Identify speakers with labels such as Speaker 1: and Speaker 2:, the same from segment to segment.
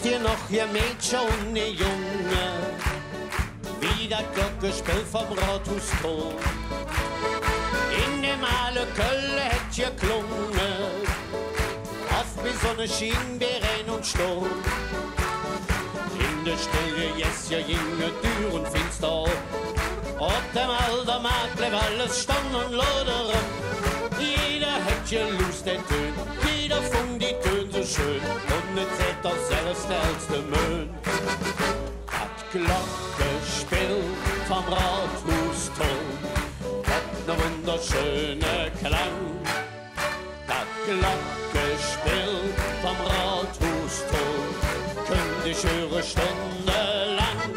Speaker 1: ihr noch, ihr Mädchen und ihr Junge, wie das Glockenspiel vom Rathaustor. In dem alle Kölle hätt ihr klungen, oft wie Sonne schien, Beren und Sturm. In der Stille jetzt ja jinge Tür und finster, ob dem alter Markt bleib alles stand und lodere. Jeder hätt ja Lust, der Tön, jeder fand die Tön so schön, und ne zählt das selbst der älteste Möhn. Das Glockenspiel vom Rathausturm hat ne wunderschöne Klang. Das Glockenspiel vom Rathausturm könnte ich hören stundenlang.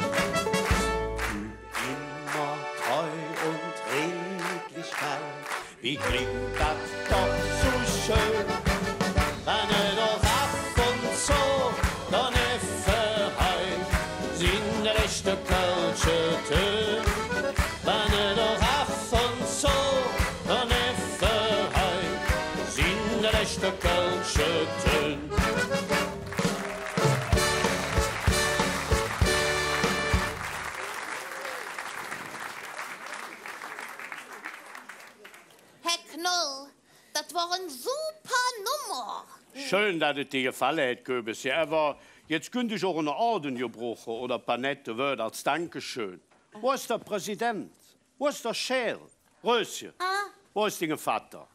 Speaker 1: Immer treu und Redlichkeit, wie klingt das doch so schön, wenn doch ab und zu der Neffe heim sind rechte Kölsche Tön. Wenn doch ab und zu der Neffe heim sind rechte Kölsche Tön.
Speaker 2: Das war ein super Nummer.
Speaker 1: Schön, dass es dir gefallen hat, Köbis. Ja, aber jetzt könnte ich auch eine Orden gebrochen oder ein paar nette Wörter als Dankeschön. Wo ist der Präsident? Wo ist der Schäl? Röschen. Wo ist dein Vater?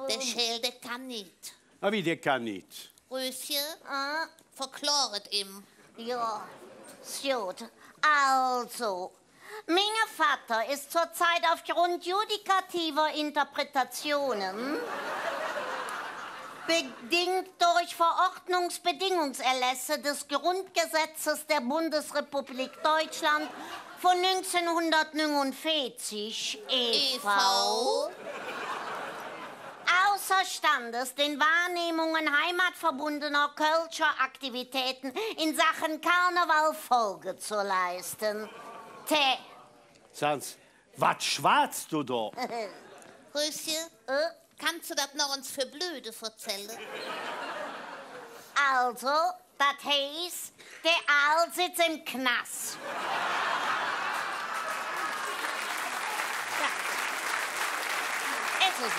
Speaker 2: Der Schäl, der kann nicht.
Speaker 1: Na, wie, der kann nicht?
Speaker 2: Röschen, verklaret ihm.
Speaker 3: Ja, gut. Also, mein Vater ist zurzeit aufgrund judikativer Interpretationen bedingt durch Verordnungsbedingungserlässe des Grundgesetzes der Bundesrepublik Deutschland von 1949 e.V. außerstandes den Wahrnehmungen heimatverbundener Kölscher Aktivitäten in Sachen Karneval Folge zu leisten.
Speaker 1: Sans, was schwarzt du da?
Speaker 2: Röschen, kannst du das noch uns für Blöde erzählen?
Speaker 3: Also, das heißt, der Aal sitzt im Knast. Ja. Ist es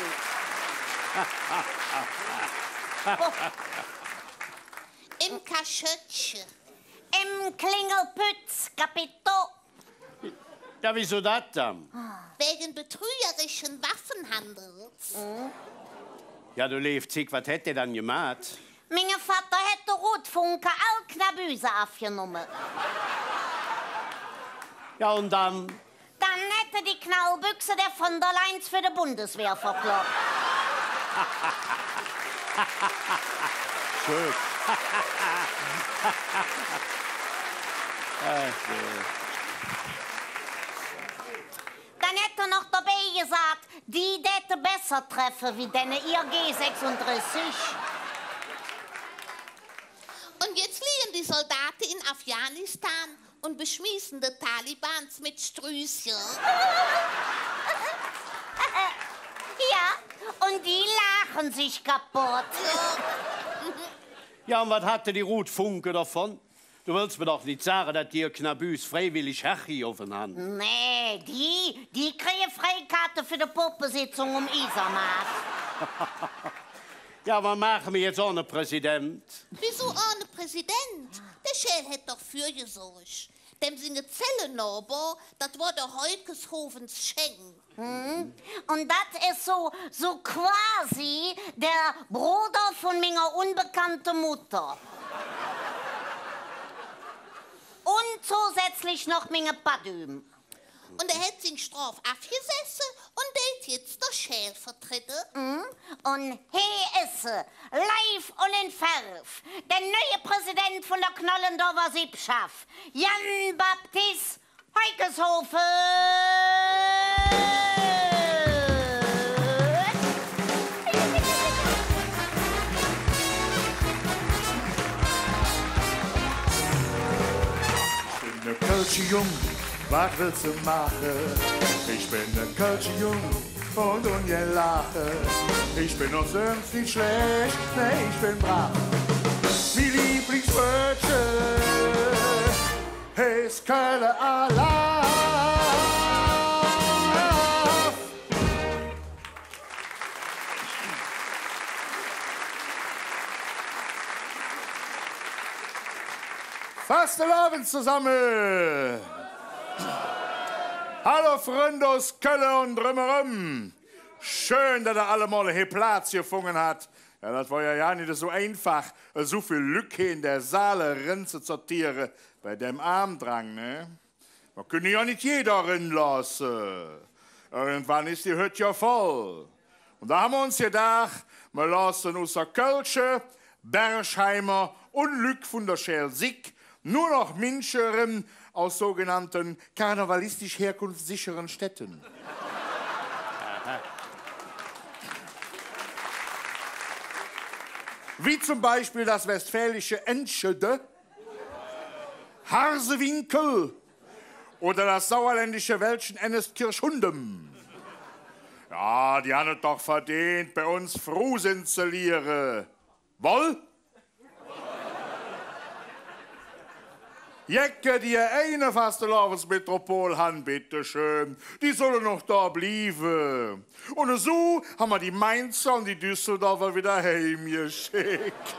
Speaker 3: so.
Speaker 2: Im Kaschötchen.
Speaker 3: Im Klingelpütz, Kapito.
Speaker 1: Ja, wieso das dann?
Speaker 2: Wegen betrügerischen Waffenhandels.
Speaker 1: Ja, du lebst, was hätte er dann gemacht?
Speaker 3: Mein Vater hätte Rotfunke all Knabüse aufgenommen.
Speaker 1: Ja, und dann?
Speaker 3: Dann hätte die Knallbüchse der von der Leyen für die Bundeswehr verkloppt.
Speaker 1: Schön.
Speaker 3: Dann hätte er noch dabei gesagt, die hätte besser treffen wie deine IRG-36.
Speaker 2: Und jetzt liegen die Soldaten in Afghanistan und beschmießen die Talibans mit Strüßchen.
Speaker 3: Ja, und die lachen sich kaputt.
Speaker 1: Ja, und was hatte die Ruth Funke davon? Du willst mir doch nicht sagen, dass die Knabüs freiwillig Hechi aufeinander.
Speaker 3: Nee, die kriegen Freikarte für die Puppesitzung um Isermaß.
Speaker 1: Ja, was machen wir jetzt ohne Präsident?
Speaker 2: Wieso ohne Präsident? Der Schäl hat doch für gesorgt. Dem seine Zellennachbar, das war der Heukeshofens Schenk.
Speaker 3: Und das ist so quasi der Bruder von meiner unbekannten Mutter. Und zusätzlich noch meine Padüm.
Speaker 2: Und er hat sich Straf abgesessen und der jetzt der Schäl vertreten.
Speaker 3: Und hier ist sie, live und in Verf, der neue Präsident von der Knollendorfer Sippschaft, Jan Baptist Heukeshofen.
Speaker 4: Ich bin ne Kölsche Jung, was willst du machen? Ich bin ne Kölsche Jung und ungelache. Ich bin auch sonst nicht schlecht, nee, ich bin brav. mein Lieblingswörtchen heißt Kölle Alarv. Fastelavond zusammen! Hallo Freunde aus Köln und drumherum. Schön, dass ihr alle mal hier Platz gefunden habt. Ja, das war ja nicht so einfach, so viel Lücke in der Saale rein zu sortieren bei dem Armdrang, ne? Man kann ja nicht jeder reinlassen. Irgendwann ist die Hütte ja voll. Und da haben wir uns gedacht, wir lassen unser Kölsche, Bergheimer und Lück von der Schelsig nur noch Menschen aus sogenannten karnevalistisch herkunftssicheren Städten. Wie zum Beispiel das westfälische Enschede, Harsewinkel oder das sauerländische Welschen Enneskirchhundem. Ja, die haben es doch verdient, bei uns froh sind zu lieren. Woll? Jecke, die eine Fastelavondsmetropol haben, bitteschön, die sollen noch da bleiben. Und so haben wir die Mainzer und die Düsseldorfer wieder heimgeschickt.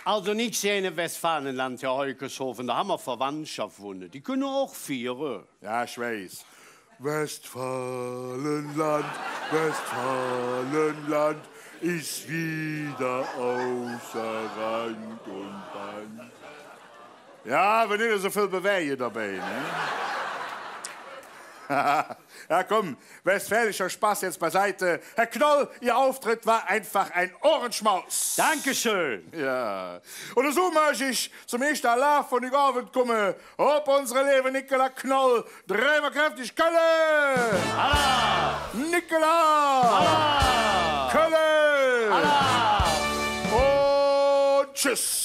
Speaker 1: Also nicht sehen im Westfalenland, Herr Heukeshofen, da haben wir Verwandtschaft wohnen. Die können auch feiern.
Speaker 4: Ja, ich weiß. Westfalenland, Westfalenland ist wieder außer Rand und Band. Ja, wir nicht so viel bewegen dabei, ne? Ja, komm, westfälischer Spaß jetzt beiseite. Herr Knoll, Ihr Auftritt war einfach ein Ohrenschmaus.
Speaker 1: Dankeschön.
Speaker 4: Ja. Und so möchte ich zum ersten Alarv von den Abend kommen. Hopp, unsere liebe Nicola Knoll. Dreimal kräftig Kölle.
Speaker 1: Allah.
Speaker 4: Nicola.
Speaker 1: Allah.
Speaker 4: Kölle.
Speaker 1: Allah.
Speaker 4: Und tschüss.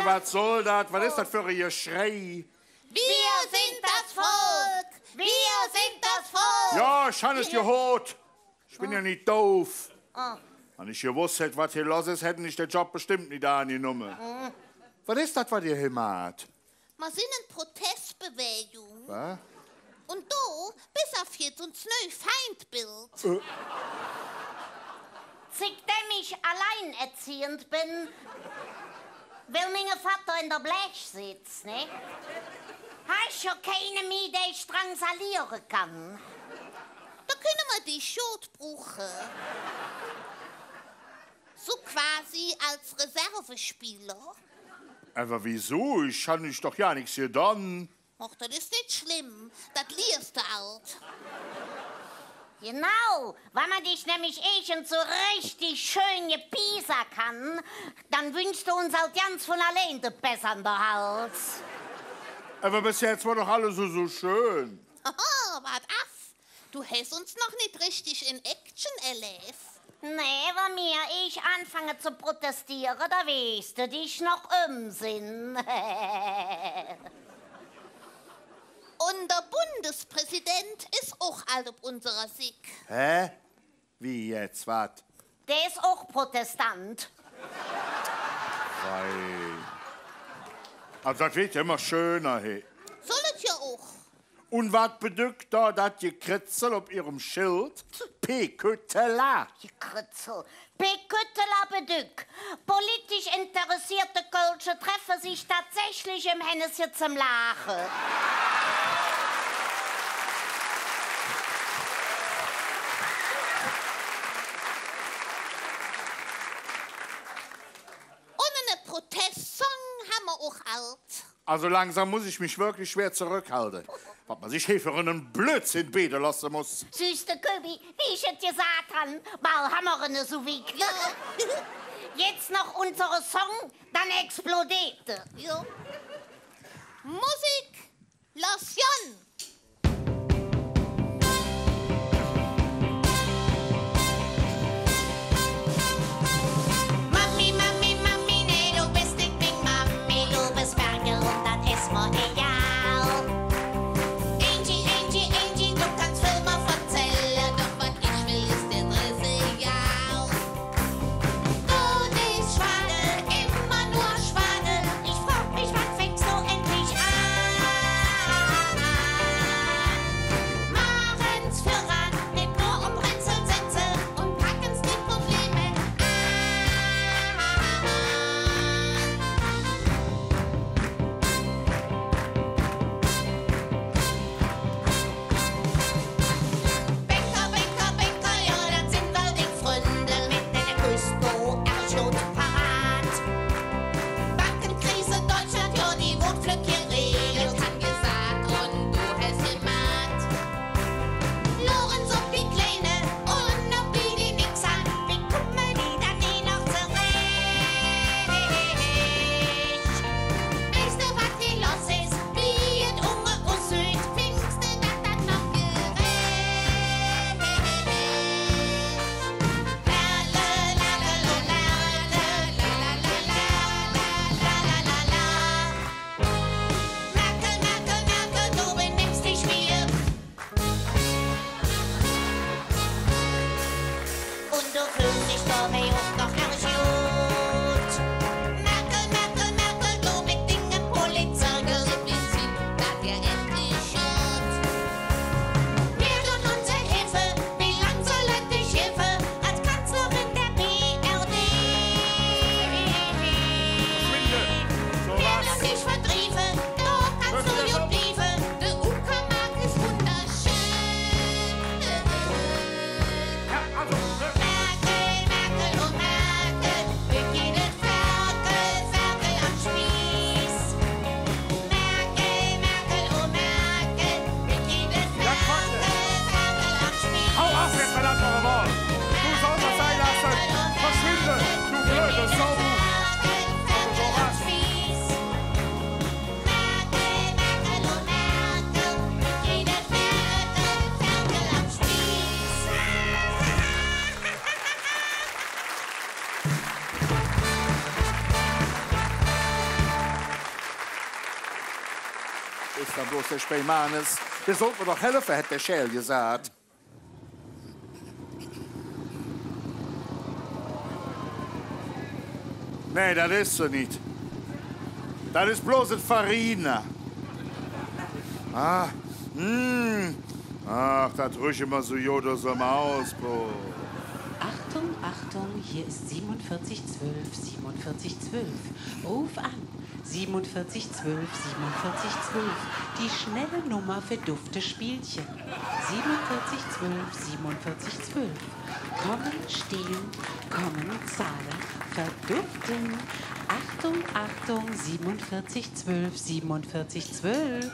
Speaker 4: Was soll das? Was ist das für ein Geschrei?
Speaker 2: Wir sind das Volk! Wir sind das Volk!
Speaker 4: Ja, ich habe es gehört. Ich bin ja nicht doof. Wenn ich gewusst hätte, was hier los ist, hätte ich den Job bestimmt nicht angenommen. Was ist das, was ihr hier macht?
Speaker 2: Wir sind eine Protestbewegung.
Speaker 4: Was?
Speaker 2: Und du bist auf jetzt uns neues Feindbild.
Speaker 3: Seitdem ich alleinerziehend bin, weil mein Vater in der Blech sitzt, ne? Hast ja keine mehr, die ich drangsalieren kann.
Speaker 2: Da können wir die Schot brauchen. So quasi als Reservespieler.
Speaker 4: Aber wieso? Ich habe nicht doch ja nichts getan.
Speaker 2: Ach, das ist nicht schlimm. Das liest du halt.
Speaker 3: Genau, wenn man dich nämlich so richtig schön gepiesern kann, dann wünschst du uns halt ganz von allein den Biss an der Hals.
Speaker 4: Aber bis jetzt war doch alles so schön.
Speaker 2: Haha, wart ab. Du hast uns noch nicht richtig in Action erlebt.
Speaker 3: Nee, wenn ich anfange zu protestieren, da weißt du dich noch umsinn.
Speaker 2: Und der Bundespräsident ist auch alt auf unserer Sieg.
Speaker 4: Hä? Wie jetzt, was?
Speaker 3: Der ist auch Protestant.
Speaker 4: Also das wird immer schöner hier.
Speaker 2: Soll es ja auch.
Speaker 4: Und was bedeutet da das Gekritzel auf ihrem Schild? Pekütela.
Speaker 3: Gekritzel. Pekütela bedück. Politisch interessierte Kölsche treffen sich tatsächlich im Hennessy zum Lachen.
Speaker 2: Protestsong haben wir auch alt.
Speaker 4: Also langsam muss ich mich wirklich schwer zurückhalten. was man sich hier für einen Blödsinn beten lassen muss.
Speaker 3: Süße Köbi, wie ich es gesagt habe, mal hammern so wie
Speaker 2: Ja.
Speaker 3: Jetzt noch unsere Song, dann explodiert.
Speaker 2: Ja. Musik, lass Jan.
Speaker 3: Mami, Mami, Mami, nee, du bist nicht mein Mami, du bist Merkel und das ist mir egal.
Speaker 2: Angie, Angie, Angie, du kannst Filme erzählen, doch was ich will, ist dir egal.
Speaker 3: Du bist Schwadel, immer nur Schwadel. Ich frag mich, wann fängst du endlich an? Machen's voran, nicht nur um Rätselsätze und packen's die Probleme an.
Speaker 2: Bäcker, Bäcker, Bäcker, ja, das sind wir die Freunde mit deiner Küste, er schon parat. Bankenkrise Deutschland, ja, die wird flück geregelt, han gesagt, und du hast gemacht.
Speaker 3: Lorenz ob die Kleine und ob die nix an, wie kommen die dann nie noch zurecht?
Speaker 2: Weißt du, was hier los ist? Wie es aussieht, findest du das noch gerecht?
Speaker 3: Merkel, Merkel, Merkel, du benimmst dich mir. Und du fühlst dich dabei auch noch ganz gut.
Speaker 2: Merkel, Merkel, Merkel, du mit Dingen Polizei, Prinzip, das dir endlich schaut.
Speaker 3: Wir tun unsere Hilfe, wie lang soll es dich helfen, als Kanzlerin der BRD?
Speaker 4: So
Speaker 3: Wir
Speaker 4: was.
Speaker 3: lassen dich vertriefen, doch kannst du ja briefen.
Speaker 2: Der Uckermark ist wunderschön.
Speaker 4: Ja, also,
Speaker 3: Merkel, Merkel und Merkel, für jedes Ferkel, Ferkel am Spieß. Merkel, Merkel und Merkel, für jedes Ferkel, Ferkel am Spieß.
Speaker 4: hau auf jetzt, verdammt noch einmal. Du sollst das sein lassen. Verschwinde, du blöde Sau.
Speaker 3: Ferkel, Ferkel am Spieß. Merkel, Merkel und Merkel, für jedes Ferkel, Ferkel am Spieß.
Speaker 4: Ist dann bloß der Speimanes. Wir sollten mir doch helfen, hat der Schell gesagt. Nee, das ist so nicht. Das ist bloß ein Farina. Ah, ach, das rüche immer so Jodo so im Ausbruch.
Speaker 5: Achtung, Achtung, hier ist 4712, 4712. Ruf an. 4712, 4712. Die schnelle Nummer für dufte Spielchen. 4712, 4712. Kommen, stehen, kommen, zahlen, verduften. Achtung, Achtung, 4712, 4712.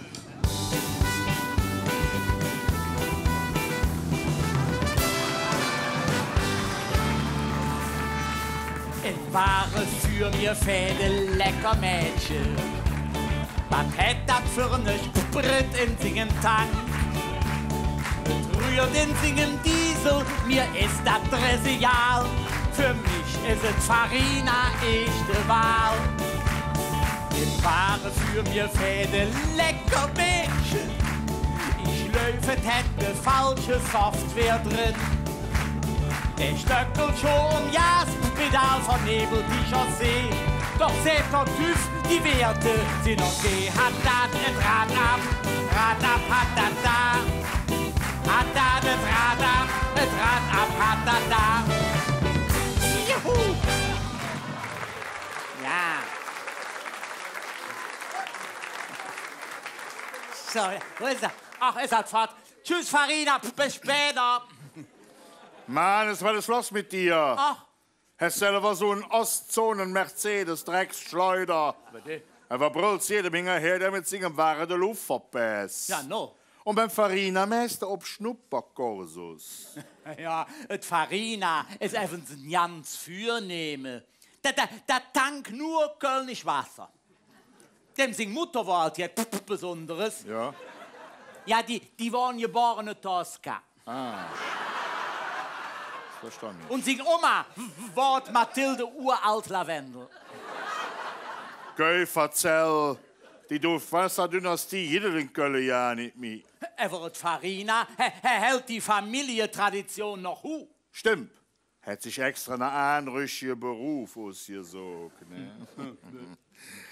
Speaker 1: Es waren für mir Fäde lecker Mädchen. Was hätt dat für ne Sprit in singen Tank? Rührt in singen Diesel, mir ist dat Dressial. Für mich ist es Farina echte Wahl. Es waren für mir Fäde lecker Mädchen. Ich löfet hätte falsche Software drin. Der Stöckel schon, ja, das Pedal vernebelt die Chaussee. Doch seht doch TÜV, die Werte sind okay. Hat da das Rad ab, hat da da. Hat da das Rad ab, hat da da. Juhu! Ja. So, wo ist er? Ach, ist er fort. Tschüss, Farina, bis später.
Speaker 4: Mann, es war das los mit dir.
Speaker 1: Ach.
Speaker 4: Hast selber so einen Ostzonen-Mercedes-Drecksschleuder. Er war brüllt jede Menge her, der mit singen Ware der Luft verpasst.
Speaker 1: Ja, no.
Speaker 4: Und beim Farina meiste ob Schnupperkursus.
Speaker 6: Ja, et Farina ist einfach ein ganz Fürnehme. Da tank nur Kölnisch Wasser. Dem sing Mutter war halt jetzt Besonderes.
Speaker 4: Ja.
Speaker 6: Ja, die waren geboren in Tosca.
Speaker 4: Verstanden.
Speaker 6: Und sing Oma war Mathilde uralt Lavendel.
Speaker 4: Geh, verzähl, die Wasser-Dynastie, jeder den Kölle ja nicht mehr.
Speaker 6: Everett Farina hält die Familientradition noch hu.
Speaker 4: Stimmt. Hat sich extra einen anrüchigen Beruf ausgesucht. Ne?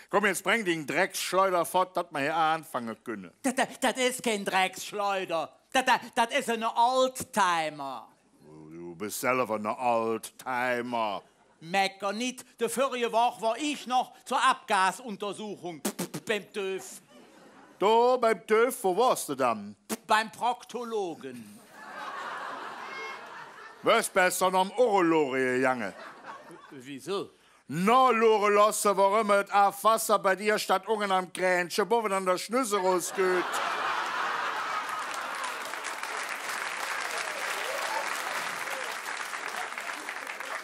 Speaker 4: Komm, jetzt bring den Drecksschleuder fort, dass wir hier anfangen können.
Speaker 6: Das ist kein Drecksschleuder. Das ist ein Oldtimer.
Speaker 4: Du bist selber ein Oldtimer.
Speaker 6: Mecker nicht. Die vorige Woche war ich noch zur Abgasuntersuchung beim TÜV.
Speaker 4: Da beim TÜV, wo warst du dann?
Speaker 6: Beim Proktologen.
Speaker 4: Was besser noch am Urologie, Junge?
Speaker 6: Wieso?
Speaker 4: No, Lore lassen, warum es auf Wasser bei dir statt Ungen am Kränchen, boven an der Schnüsse rausgeht.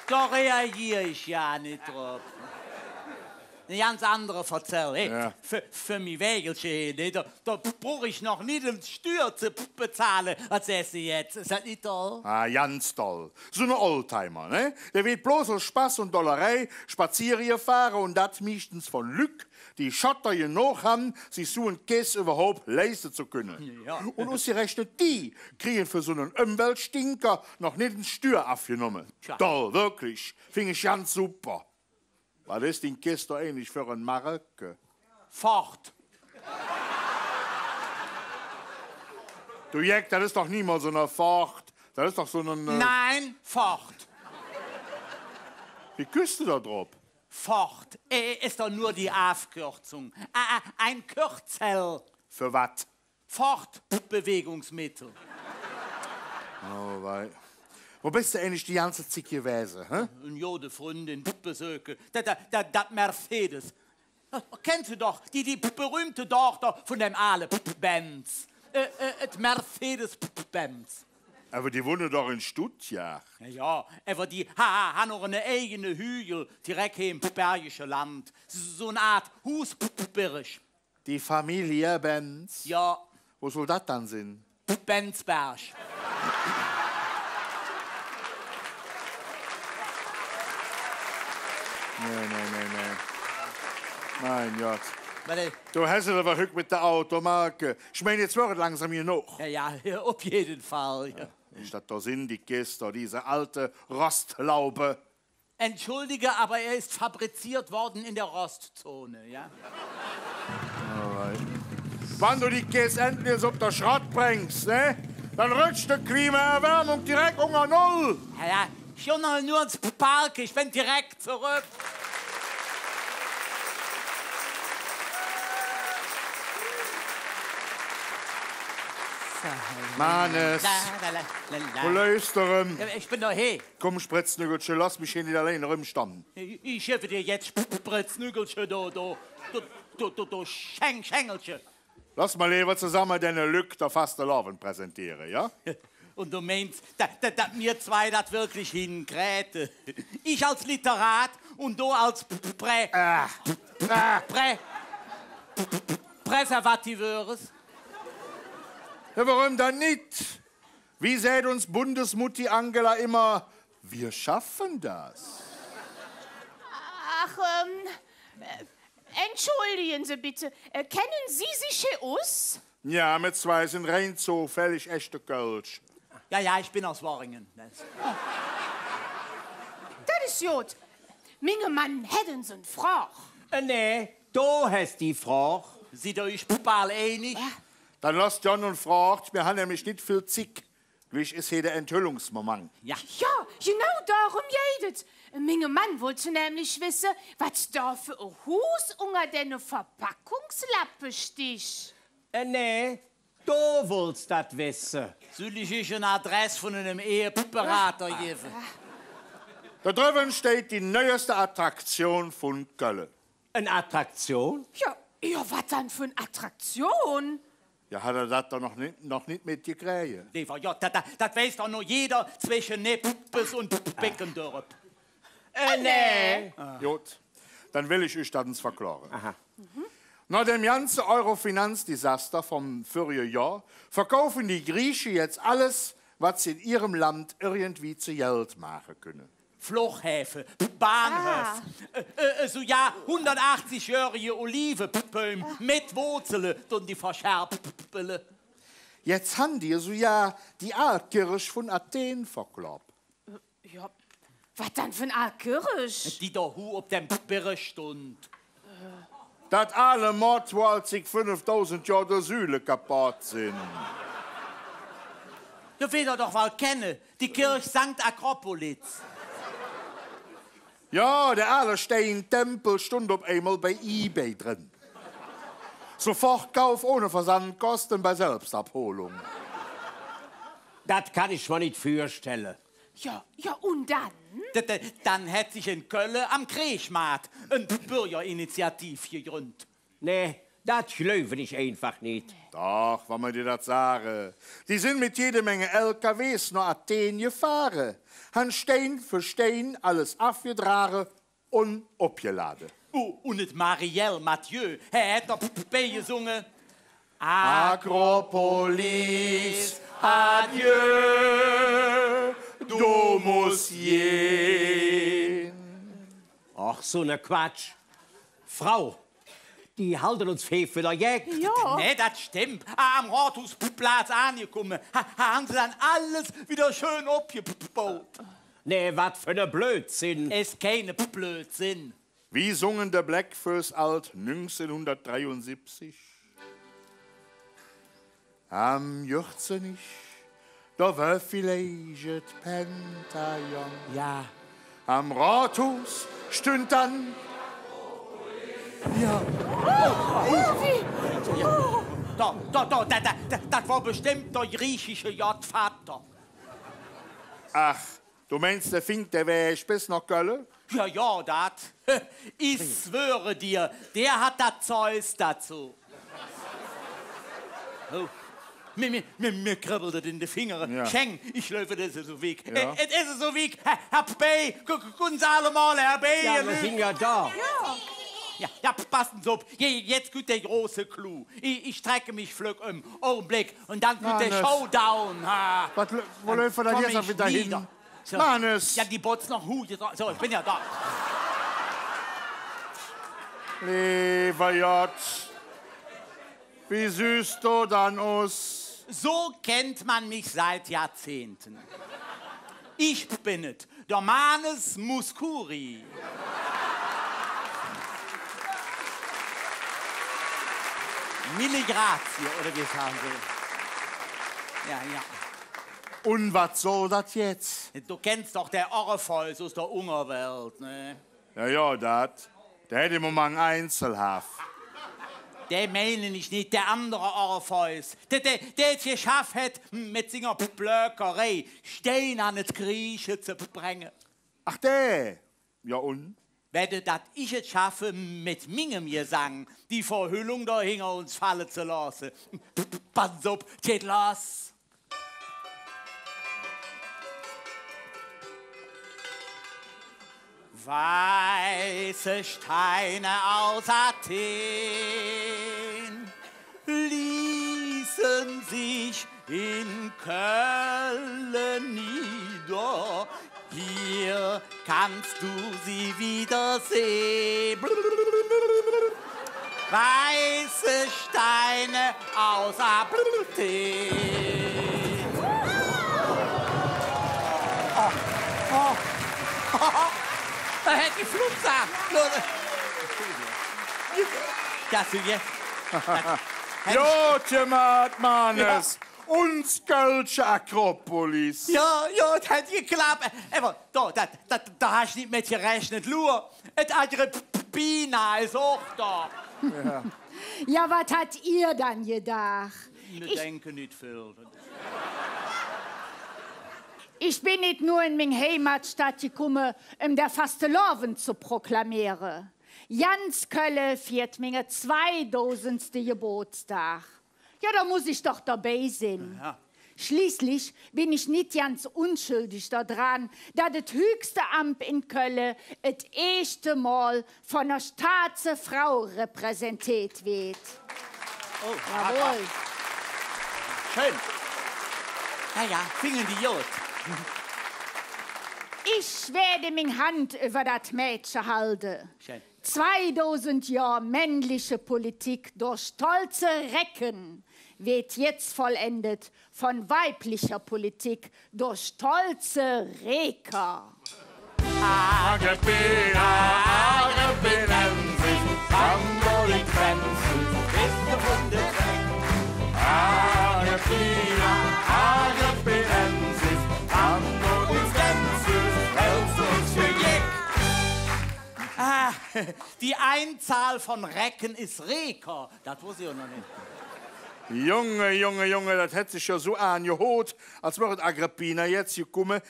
Speaker 6: Da reagiere ich ja nicht drauf. Eine ganz andere Verzell. Hey,
Speaker 4: Ja.
Speaker 6: für mich Wägelchen, hey, da brauche ich noch nicht um die Steuer zu bezahlen. Was sagst du jetzt? Ist das nicht toll?
Speaker 4: Ah, ganz toll. So ein Oldtimer, ne? Der wird bloß aus Spaß und Dollerei spazieren fahren und das meistens von Glück, die Schotter genug haben, sich so einen Käs überhaupt leisten zu können.
Speaker 6: Ja.
Speaker 4: Und ausgerechnet die kriegen für so einen Umweltstinker noch nicht den Steuer abgenommen.
Speaker 6: Tja.
Speaker 4: Toll, wirklich. Finde ich ganz super. Was ist den Käs doch eigentlich für ein Marke?
Speaker 6: Fort.
Speaker 4: Du Jack, das ist doch niemals so eine Fahrt. Das ist doch so ein...
Speaker 6: Nein, fort.
Speaker 4: Wie küsst du da drauf?
Speaker 6: Fort. Ist doch nur die Abkürzung. Ein Kürzel.
Speaker 4: Für was?
Speaker 6: Fortbewegungsmittel.
Speaker 4: Oh, wei. Wo bist du eigentlich die ganze Zeit gewesen? Hä?
Speaker 6: Eine jode Freundin besuchen. Das Mercedes. Kennst du doch, die berühmte Tochter von dem Ale Benz. Mercedes-Benz.
Speaker 4: Aber die wohnen doch in Stuttgart.
Speaker 6: Ja, aber die haben noch eine eigene Hügel direkt hier im Bergischen Land. So eine Art Hausbirsch.
Speaker 4: Die Familie Benz.
Speaker 6: Ja,
Speaker 4: Wo soll das dann sein?
Speaker 6: Benzberg.
Speaker 4: Nee. Mein Gott.
Speaker 6: Warte.
Speaker 4: Du hast es aber Glück mit der Automarke. Ich meine, jetzt wird langsam genug.
Speaker 6: Ja, auf jeden Fall. Ja.
Speaker 4: Ist das da sind die Gäste, diese alte Rostlaube?
Speaker 6: Entschuldige, aber er ist fabriziert worden in der Rostzone, ja?
Speaker 4: Wenn du die Käse endlich auf der Schrott bringst, ne? Dann rutscht die Klimaerwärmung direkt unter Null.
Speaker 6: Ja, schon noch nur ins Park, ich bin direkt zurück.
Speaker 4: Mannes, wo
Speaker 6: La.
Speaker 4: lösteren?
Speaker 6: Ja, ich bin doch hier.
Speaker 4: Komm, Spritznügelchen, lass mich hier nicht allein rumstanden.
Speaker 6: Ich helfe dir jetzt, Spritznügelchen, du Schengelchen.
Speaker 4: Lass mal lieber zusammen deine Lück der faste Laufen präsentieren, ja?
Speaker 6: Und du meinst, dass wir zwei das wirklich hinkräten. Ich als Literat und du als Präservativeurs.
Speaker 4: Ja, warum dann nicht? Wie sagt uns Bundesmutti Angela immer, wir schaffen das.
Speaker 3: Ach, entschuldigen Sie bitte. Kennen Sie sich hier aus?
Speaker 4: Ja, mit zwei sind rein zufällig echte Kölsch.
Speaker 6: Ja, ich bin aus Worringen.
Speaker 3: Das ist gut. Minge Mann hätten Sie eine Frau.
Speaker 7: Nee, du hast die Frau.
Speaker 6: Seid ihr euch bald einig?
Speaker 4: Dann lasst John und fragt, wir haben nämlich nicht viel Zick. Wie ist hier der Enthüllungsmoment?
Speaker 6: Ja.
Speaker 3: Ja, genau darum geht es. Minge Mann wollte nämlich wissen, was da für ein Hus unter deine Verpackungslappe sticht.
Speaker 7: Nee, du willst das wissen.
Speaker 6: Soll ich eine Adresse von einem Eheberater geben?
Speaker 4: Da drüben steht die neueste Attraktion von Köln.
Speaker 7: Eine Attraktion?
Speaker 3: Ja, was dann für eine Attraktion?
Speaker 4: Ja, hat er das doch noch nicht mitgekriegt?
Speaker 6: Lieber, ja, das weiß doch nur jeder zwischen Nippes und Beckendorf.
Speaker 7: Nee.
Speaker 4: Gut, dann will ich euch das verklaren. Nach dem ganzen Euro-Finanzdesaster vom vorigen Jahr verkaufen die Griechen jetzt alles, was sie in ihrem Land irgendwie zu Geld machen können.
Speaker 6: Flughäfen, Bahnhöfe, so ja 180-jährige Olivenbäume mit Wurzeln und die Verschärpele.
Speaker 4: Jetzt haben die so ja die Altkirche von Athen verkloppt.
Speaker 8: Ja, was dann für ein Altkirch?
Speaker 6: Die da hu auf dem Bericht stund.
Speaker 4: dass alle Mord, wo als ich 5000 Jahre der Sühle kaputt sind.
Speaker 6: Du willst doch wohl kennen, die Kirche St. Akropolis.
Speaker 4: Ja, der Allerstein-Tempel stund auf einmal bei eBay drin. Sofortkauf ohne Versandkosten bei Selbstabholung.
Speaker 7: Das kann ich mir nicht vorstellen.
Speaker 8: Ja, und dann?
Speaker 6: Dann hätte sich in Köln am Kriechmarkt eine Bürgerinitiative gegründet.
Speaker 7: Nee, das glaube ich einfach nicht.
Speaker 4: Doch, wenn man dir das sagen. Die sind mit jede Menge LKWs nach Athen gefahren. Han Stein für Stein alles abgetragen und abgeladen.
Speaker 6: Und het Marielle Mathieu, er hat doch gesungen.
Speaker 4: Akropolis, adieu, du musst gehen.
Speaker 7: Ach, so ne Quatsch. Frau, die halten uns fest für der Jagd.
Speaker 8: Ja.
Speaker 6: Nee, das stimmt. Am Rathausplatz angekommen, haben sie dann alles wieder schön abgebaut.
Speaker 7: Nee, was für ne Blödsinn.
Speaker 6: Es ist keine Blödsinn.
Speaker 4: Wie sungen der Blackfurs alt 1973? Am Jürzenich, da war vielleicht Pentagon.
Speaker 6: Ja.
Speaker 4: Am Rathaus stünd dann.
Speaker 6: Das war bestimmt der griechische J-Vater.
Speaker 4: Ach, du meinst, der fing der Weg bis nach Köln?
Speaker 6: Ja, das. Ich schwöre dir, der hat das Zeus dazu. Oh. Mir kribbelt es in die Finger.
Speaker 4: Ja.
Speaker 6: Schenk, ich löfe das so weg.
Speaker 4: Ja.
Speaker 6: Es ist so weg. Herr B, gucken Sie alle mal, Herr B.
Speaker 7: Ja, wir sind ja da.
Speaker 6: Ja, passen Sie auf. Jetzt kommt der große Clou. Ich strecke mich flück im Augenblick und dann kommt der
Speaker 4: Mannes.
Speaker 6: Showdown. Ha.
Speaker 4: Wo läuft er
Speaker 6: Komm
Speaker 4: dann jetzt
Speaker 6: ich
Speaker 4: auch wieder hin?
Speaker 6: wieder. So.
Speaker 4: Mannes!
Speaker 6: Ja, die Bots noch Hut. So, ich bin ja da.
Speaker 4: Lieber J, wie süß du dann aus?
Speaker 6: So kennt man mich seit Jahrzehnten. Ich bin es, der Mannes Muscuri. Milligrazie, oder wie sagen Sie? Ja.
Speaker 4: Und was soll das jetzt?
Speaker 6: Du kennst doch der Orpheus aus der Ungerwelt, ne?
Speaker 4: Ja, das. Der hätte immer mal einen Einzelhaft.
Speaker 6: Der meine ich nicht, der andere Orpheus. Der es geschafft hat, mit seiner Blöckerei Steine an das Griechen zu bringen.
Speaker 4: Ach, der? Ja, und?
Speaker 6: Werde, dass ich es schaffe, mit meinem Gesang die Verhüllung da hinter uns fallen zu lassen. Pass auf, geht los. Weiße Steine aus Athen ließen sich in Köln nieder. Hier kannst du sie wiedersehen. Weiße Steine aus Athen. Da hätte ich Flugsack. Das du jetzt.
Speaker 4: Jo, Timat, Mannes. Uns Kölsche Akropolis.
Speaker 6: Ja, das hat geklappt. Aber da hast du nicht mit gerechnet. Lur, das andere Pina ist auch da.
Speaker 8: Ja, was hat ihr dann gedacht?
Speaker 6: Ich denke nicht viel.
Speaker 8: Ich bin nicht nur in meine Heimatstadt gekommen, der Fastelovend zu proklamieren. Ganz Köln feiert meine 2000. Geburtstag. Ja, da muss ich doch dabei sein.
Speaker 6: Ja.
Speaker 8: Schließlich bin ich nicht ganz unschuldig daran, dass das höchste Amt in Köln das erste Mal von einer Staatsfrau repräsentiert wird.
Speaker 6: Oh,
Speaker 8: Jawohl.
Speaker 6: Schön. Na ja, fingen die Jod.
Speaker 8: Ich werde meine Hand über das Mädchen halten.
Speaker 6: Schön.
Speaker 8: 2000 Jahre männliche Politik durch stolze Recken wird jetzt vollendet von weiblicher Politik durch stolze Reker.
Speaker 4: Agrippina, Agrippinensis, Angolitrensis,
Speaker 6: Bist du Hundetreck?
Speaker 4: Agrippina, Agrippinensis, Angolitrensis, hältst du uns für Jeck?
Speaker 6: Ah, die Einzahl von Recken ist Reker. Das wusste ich auch noch nicht.
Speaker 4: Junge, das hätte sich ja so angehört, als wäre Agrippina jetzt gekommen,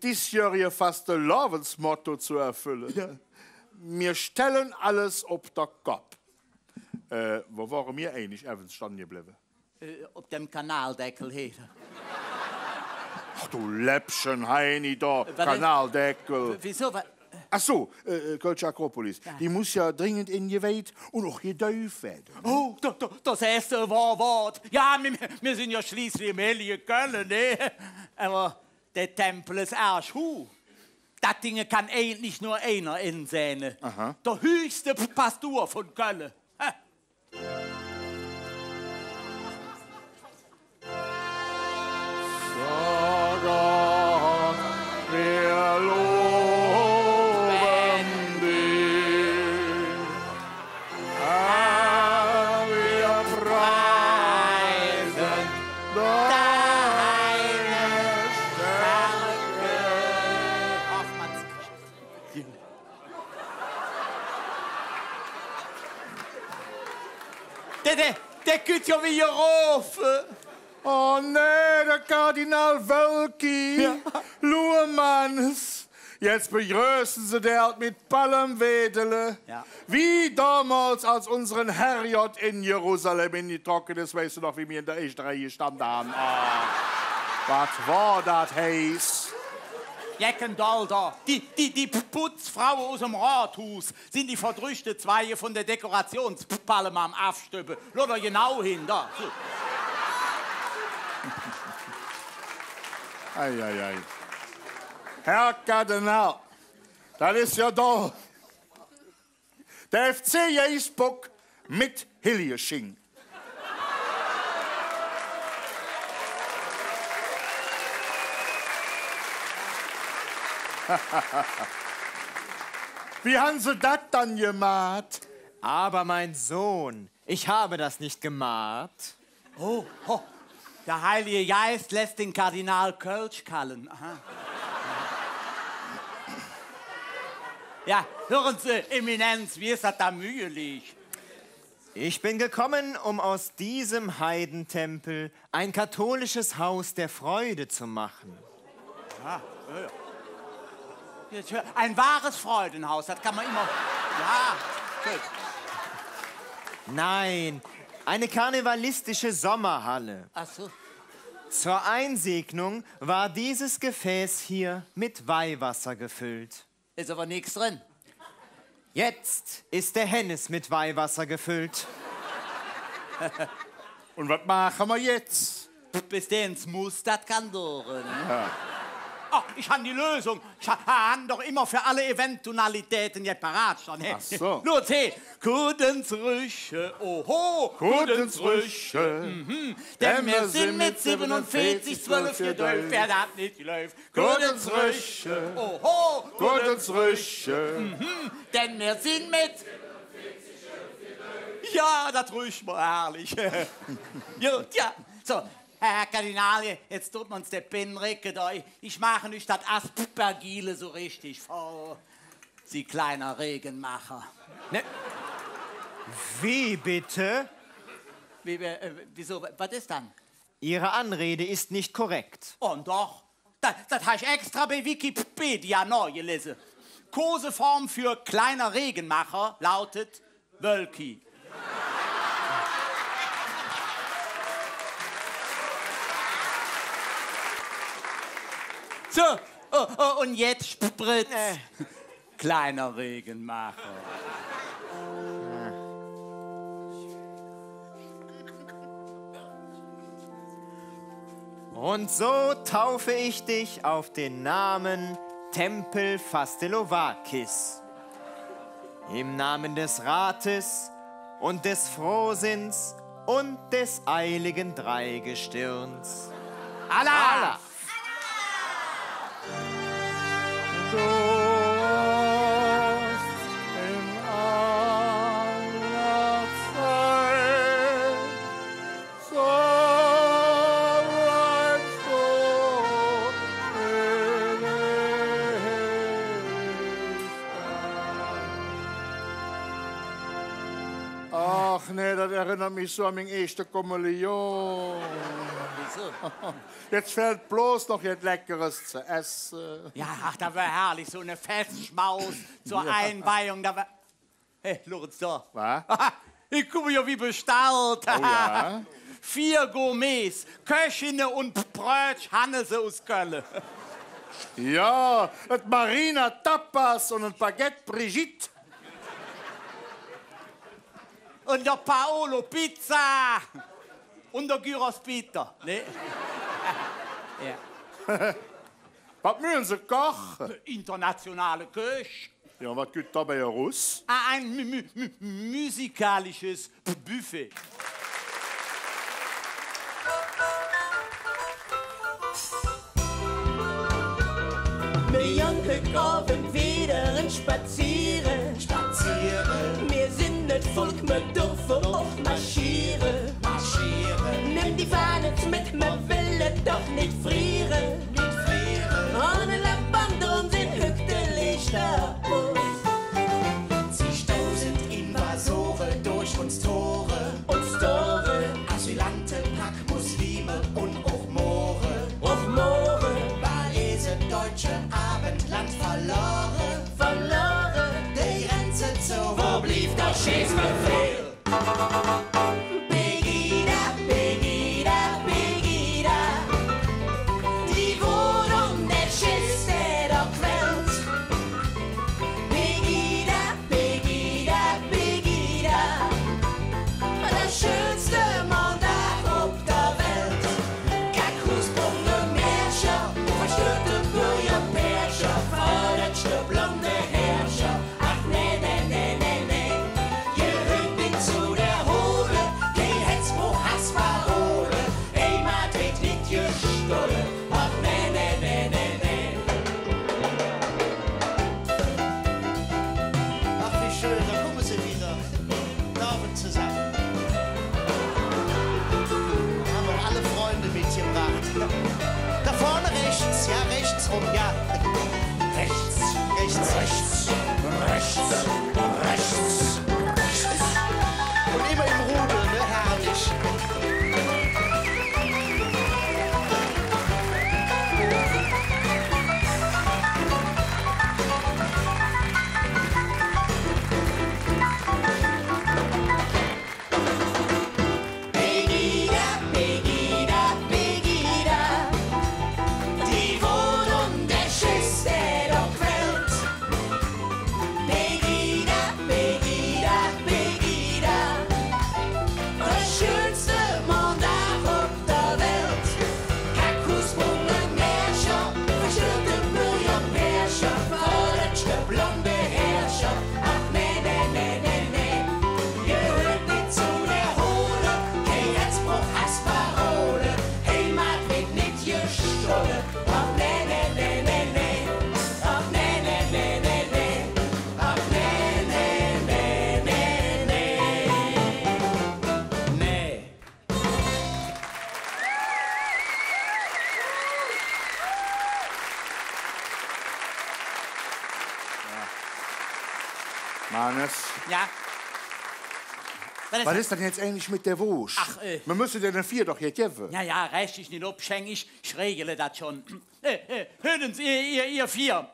Speaker 4: diesjährige faste Lovensmotto zu erfüllen. Ja. Wir stellen alles auf den Kopf. Wo waren wir eigentlich evans standen geblieben?
Speaker 6: Auf dem Kanaldeckel hier.
Speaker 4: Ach du Läppchen, Heini, da,
Speaker 6: ist-
Speaker 4: Kanaldeckel.
Speaker 6: Wieso?
Speaker 4: Ach so, Kölsche Akropolis. Die muss ja dringend ingeweiht und auch gedäuft werden.
Speaker 6: Oh, das erste Wort. Ja, wir sind ja schließlich im Heiligen Köln, ne? Aber der Tempel ist erst Das Ding kann eigentlich nur einer insehen.
Speaker 4: Aha.
Speaker 6: Der höchste Pastor von Köln. Ha.
Speaker 4: So Gott, wir loben dich. Wir preisen deine Stärke.
Speaker 6: Der geht ja wieder rauf.
Speaker 4: Oh nee, der Kardinal Wölki, ja. Luhrmanns. Jetzt begrüßen sie der mit Palmwedele.
Speaker 6: Ja.
Speaker 4: Wie damals, als unseren Herrgott in Jerusalem in die Trocken ist, weißt du noch, wie wir in der ersten Reihe standen haben. Ah, was war das heiß?
Speaker 6: Jeckendall da. Die Putzfrauen aus dem Rathaus sind die verdrüchte Zweige von der Dekorationspalme am Aufstöben. Schau da genau hin, da. So.
Speaker 4: Ei. Herr Kardinal, das ist ja da. Der FC Jesbock mit Hiljesching. Wie haben Sie das dann gemacht?
Speaker 9: Aber mein Sohn, ich habe das nicht gemacht.
Speaker 6: Oh, der Heilige Geist lässt den Kardinal Kölsch kallen. Aha. Ja, hören Sie, Eminenz, wie ist das da mühlich?
Speaker 9: Ich bin gekommen, um aus diesem Heidentempel ein katholisches Haus der Freude zu machen.
Speaker 6: Ein wahres Freudenhaus, das kann man immer... Ja, gut.
Speaker 9: Nein, eine karnevalistische Sommerhalle.
Speaker 6: Ach so.
Speaker 9: Zur Einsegnung war dieses Gefäß hier mit Weihwasser gefüllt.
Speaker 6: Ist aber nichts drin.
Speaker 9: Jetzt ist der Hennes mit Weihwasser gefüllt.
Speaker 4: Und was machen wir jetzt?
Speaker 6: Bis den's muss, das kann dauern. Ja. Oh, ich habe die Lösung. Ich habe doch immer für alle Eventualitäten jetzt parat schon.
Speaker 4: Ach so.
Speaker 6: Los, hey. Guten Rüche, oho.
Speaker 4: Guten Rüche.
Speaker 6: Denn wir sind mit 47, 12 gedolft. Wer das nicht läuft. Guten Rüche, oho.
Speaker 4: Guten Rüche.
Speaker 6: Denn wir sind mit... Ja, das riecht mir herrlich. Gut, ja. So, Herr Kardinal, jetzt tut man uns der Pinnricke da. Ich mache nicht das Aspergile so richtig vor. Sie kleiner Regenmacher.
Speaker 9: Ne? Wie bitte?
Speaker 6: Wieso, was ist dann?
Speaker 9: Ihre Anrede ist nicht korrekt.
Speaker 6: Und doch, das habe ich extra bei Wikipedia neu gelesen. Koseform für kleiner Regenmacher lautet Wölki. So, und jetzt spritzt. Kleiner Regenmacher.
Speaker 9: Und so taufe ich dich auf den Namen Tempel Fastelovakis. Im Namen des Rates und des Frohsinns und des eiligen Dreigestirns.
Speaker 6: Allah!
Speaker 4: Du hast in aller Zeit so bleibst du ewig. Ach nee, das erinnert mich so an meine erste Kommunion. Jetzt fällt bloß noch jetzt Leckeres zu essen.
Speaker 6: Ja, ach, da war herrlich, so eine Festschmaus zur Einweihung. Da war. Hey, Lorenz, da.
Speaker 4: Was?
Speaker 6: Ich gucke ja wie bestellt.
Speaker 4: Oh ja?
Speaker 6: 4 Gourmets, Köchinnen und Brötch Hannese aus Köln.
Speaker 4: Ja, das Marina Tapas und ein Baguette Brigitte.
Speaker 6: Und der Paolo Pizza. Und der Gyros Peter. Ne? Ja.
Speaker 4: Was müssen Sie kochen?
Speaker 6: Internationale Köche.
Speaker 4: Ja, was geht dabei heraus?
Speaker 6: Ein musikalisches Buffet.
Speaker 10: Wir janken Abend wieder ein Spazieren. Wir sind nicht Volk, wir dürfen auch marschieren. Nimm die Fahne mit, wir wollen doch nicht frieren. Ohne Lampe und sind Hügdelichter aus.
Speaker 11: Zigtausend Invasoren durch uns Tore. Asylanten, Pack, Muslime und auch Moore. Walese, deutsche Abendland verloren. Die Grenze zu, wo blieb der Schießbefehl? Die Wohnung der Schiste der Quelt. Pegida, das schönste Mandat auf der Welt. Kakusbunde Märscher, verstörte Bürgerpärcher, verletzte blonde Herrscher. Ach nee, ihr hört nicht zu der Hole, kein Hetzbuch, Hassparole, ey, Madrid nicht gestohlen. Ach nee. Ach, wie schön, da kommen sie wieder. Laufen zusammen. Haben wir alle Freunde mitgebracht. Da vorne rechts, ja, rechts rum, ja. Rechts. Und immer im Rudel, ne, herrlich. Pegida, die Wohnung der Schiste der Welt. Pegida, das schönste Mandat auf der Welt. Kakusbunde Märscher, verstörte Bürgerpärcher, verletzte blonde Herrscher. Ach nee. Ihr hört nicht zu der Hole, kein Herzbruch, Hassparole. Hey, Madrid nicht gestohlen. Ach nee. Ach nee. Ach nee.
Speaker 4: Mannes,
Speaker 6: Ja.
Speaker 4: was ist denn jetzt eigentlich mit der Wurst?
Speaker 6: Ach,
Speaker 4: Wir müssen den 4 doch jetzt geben.
Speaker 6: Ja, recht ich nicht abschenken, ich regle das schon. Hören Sie, ihr 4.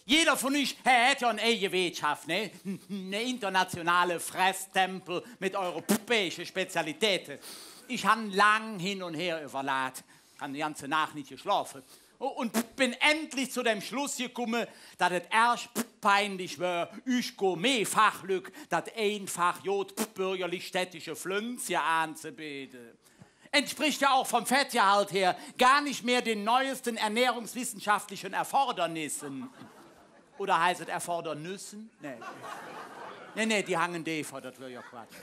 Speaker 6: Jeder von euch hat ja eine eigene Wirtschaft, ne? Eine internationale Fresstempel mit europäischen Spezialitäten. Ich habe lang hin und her überlegt, habe die ganze Nacht nicht geschlafen. und bin endlich zu dem Schluss gekommen, dass es erst peinlich war, ich go mehr Fachlück, das einfach bürgerlich-städtische Pflänzchen anzubeten. Entspricht ja auch vom Fettgehalt her gar nicht mehr den neuesten ernährungswissenschaftlichen Erfordernissen. Oder heißt es Erfordernüssen? Nee, die hangen vor, das wäre ja Quatsch.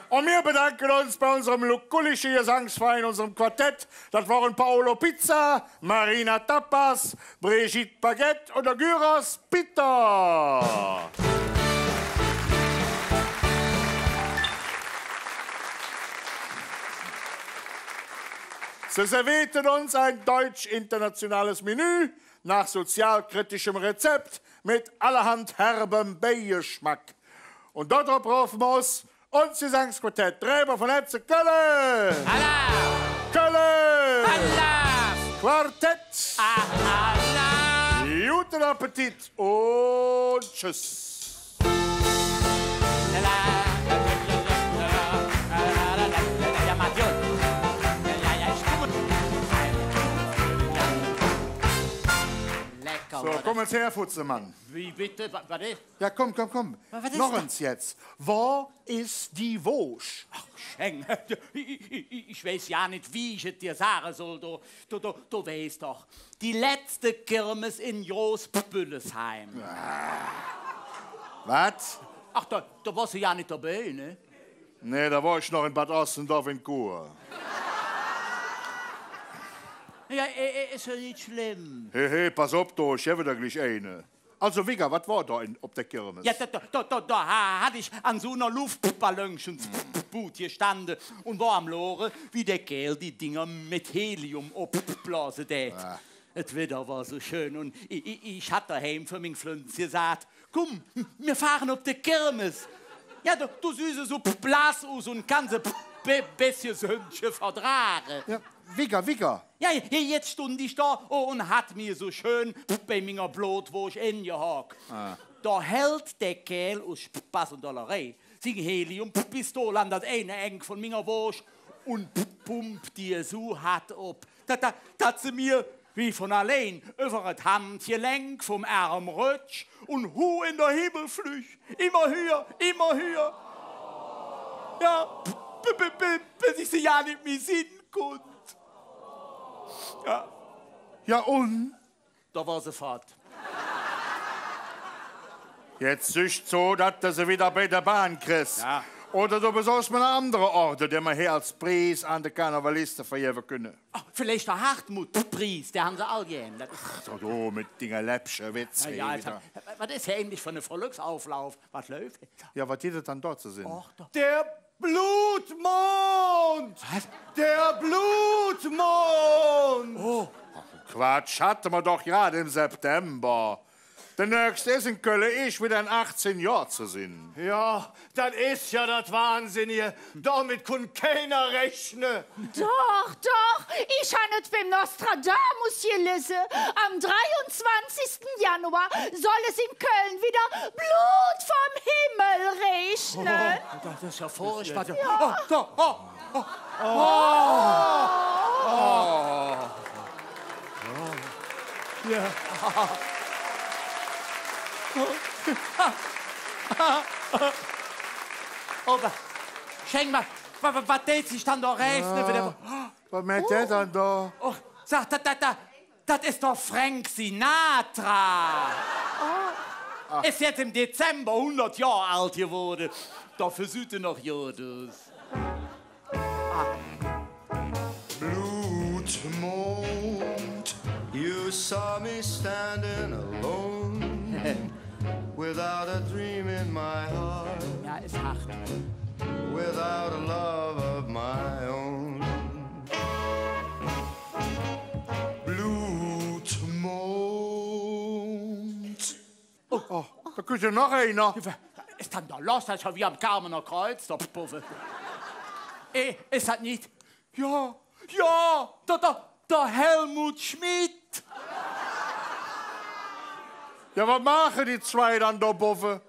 Speaker 4: Und wir bedanken uns bei unserem lukullischen Gesangsverein, unserem Quartett. Das waren Paolo Pizza, Marina Tapas, Brigitte Baguette und der Gyros Peter. Sie servierten uns ein deutsch-internationales Menü nach sozialkritischem Rezept mit allerhand herbem Beigeschmack. Und dort rufen wir uns und Gesangsquartett Träber von Hetze Kölle. Kölle. Quartett. Guten Appetit und tschüss. So, komm jetzt her, Futzemann.
Speaker 6: Wie bitte? Was ist?
Speaker 4: Ja, komm.
Speaker 6: Was ist
Speaker 4: Noch
Speaker 6: das?
Speaker 4: eins jetzt. Wo ist die Wosch?
Speaker 6: Ach, Schenk, ich weiß ja nicht, wie ich es dir sagen soll. Du weißt doch, die letzte Kirmes in Großbüllesheim.
Speaker 4: Was?
Speaker 6: Ach, da warst du ja nicht dabei, ne?
Speaker 4: Nee, da war ich noch in Bad Ostendorf in Kur.
Speaker 6: Ja, ist ja nicht schlimm.
Speaker 4: Hey, pass auf, du, ich habe da gleich eine. Also, Wigga, was war da auf der Kirmes?
Speaker 6: Ja, da hatte ich an so einer Luftballonschensboot gestanden und war am Loren, wie der Kerl die Dinger mit Helium abblasen tät. Das Wetter war so schön und ich hatte daheim für mein Pflänzchen gesagt, komm, wir fahren auf die Kirmes. Ja, du süße so blass aus und kannst bisschen Söhnchen vertragen.
Speaker 4: Ja, Wigga.
Speaker 6: Ja, jetzt stund ich da und hat mir so schön bei meiner Blutwurst hingehakt. Da hält der Kerl aus Spaß und Dollerei seine Heliumpistole an das eine Ende von meiner Wurst und pumpt die so hart ab, dass sie mir wie von allein über das Handgelenk vom Arm rutscht und in der Himmel flücht. Immer höher. Ja, bis ich sie ja nicht mehr sehen konnte.
Speaker 4: Ja, und?
Speaker 6: Da war sie fort.
Speaker 4: Jetzt ist so, dass du sie wieder bei der Bahn kriegst.
Speaker 6: Ja.
Speaker 4: Oder du besorgst mir eine andere Orte, die wir hier als Preis an den Karnevalisten vergeben können.
Speaker 6: Ach, vielleicht der Hartmut-Preis, der haben sie all geändert.
Speaker 4: So, du mit dingen läppschen Witze.
Speaker 6: Ja, was ist ja eigentlich für eine Volksauflauf? Was läuft?
Speaker 4: Ja, was geht dann dort zu sehen?
Speaker 9: Der Blutmond!
Speaker 6: Was?
Speaker 9: Der Blutmond!
Speaker 6: Oh.
Speaker 4: Quatsch, hatten wir doch gerade im September. Der nächste ist in Köln, ich wieder in 18 Jahren zu sehen.
Speaker 9: Ja, das ist ja das Wahnsinnige. Damit kann keiner rechnen.
Speaker 8: Doch, ich habe es beim Nostradamus gelesen. Am 23. Januar soll es in Köln wieder Blut vom Himmel regnen.
Speaker 6: Das ist ja furchtbar. Ja. Aber, schenk mal, was tät sich dann da rechnen?
Speaker 4: Was meint der dann da?
Speaker 6: Oh, sag, das ist doch Frank Sinatra. Ist jetzt im Dezember 100 Jahre alt geworden. Da versühte noch Jodes.
Speaker 12: Blutmond, you saw me standing alone. Without a dream in my heart.
Speaker 6: Ja, ist hart.
Speaker 12: Without a love of my own. Blutmond.
Speaker 4: Oh, da kommt ja noch einer.
Speaker 6: Ist dann da los, das ist ja wie am Carmener Kreuz, der Puffe. Ist das nicht? Ja, der Helmut Schmidt.
Speaker 4: Ja, was machen die zwei dann da oben?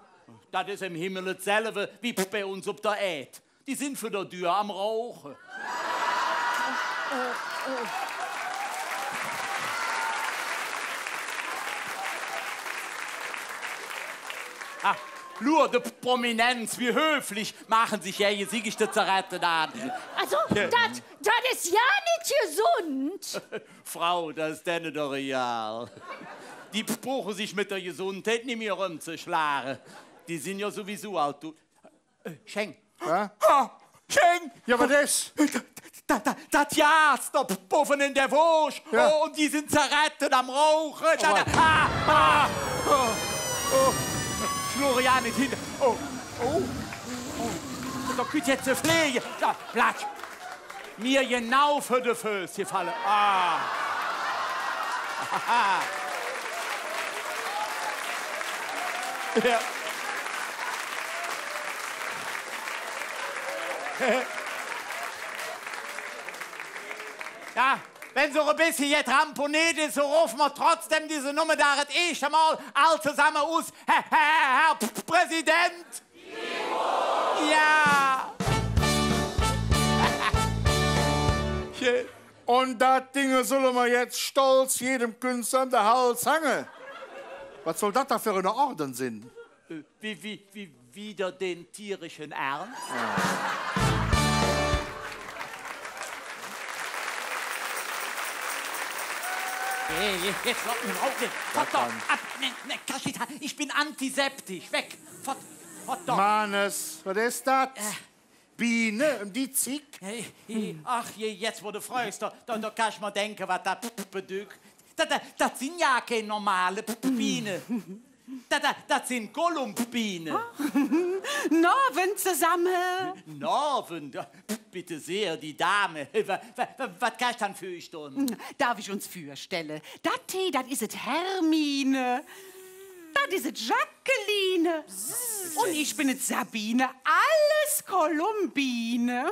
Speaker 6: Das ist im Himmel dasselbe wie bei uns auf der Erde. Die sind für die Tür am Rauchen. Nur die Prominenz, wie höflich machen sich ja hier siegste Zerretten an.
Speaker 8: Also, das ist ja nicht gesund.
Speaker 6: Frau, das ist denn doch real. Die brauchen sich mit der Gesundheit nicht mehr rumzuschlagen. Die sind ja sowieso alt. Du. Schenk.
Speaker 4: Ja?
Speaker 6: Schenk!
Speaker 4: Ja, was ist?
Speaker 6: Das Jas, der Puffen in der Wurst.
Speaker 4: Ja.
Speaker 6: Oh, und die sind zerrettet am Rauchen. Florian ist hinter. Oh. Da könnt jetzt eine Pflege. Da, Platsch. Mir genau für die Füße gefallen. Ja. Ja, wenn so ein bisschen jetzt ramponiert ist, so rufen wir trotzdem diese Nummer da das erste Mal all zusammen aus. Herr Präsident! Ja!
Speaker 4: Und das Ding sollen wir jetzt stolz jedem Künstler an den Hals hängen. Was soll das da für eine Orden sein?
Speaker 6: Wie wieder den tierischen Ernst? Jetzt lass mich raus. Ich bin antiseptisch. Weg. Fort doch.
Speaker 4: Mannes, was ist das? Biene, die Zick?
Speaker 6: Ach, jetzt wo du freust, da kannst du mir denken, was das bedeutet. Das sind ja keine normale Bienen. Das sind Kolumbbienen.
Speaker 5: Norven zusammen.
Speaker 6: Norven? Bitte sehr, die Dame. Was kannst du dann für euch tun?
Speaker 5: Darf ich uns vorstellen? Das ist es Hermine. Das ist es Jacqueline. Und ich bin es Sabine. Alles Kolumbine.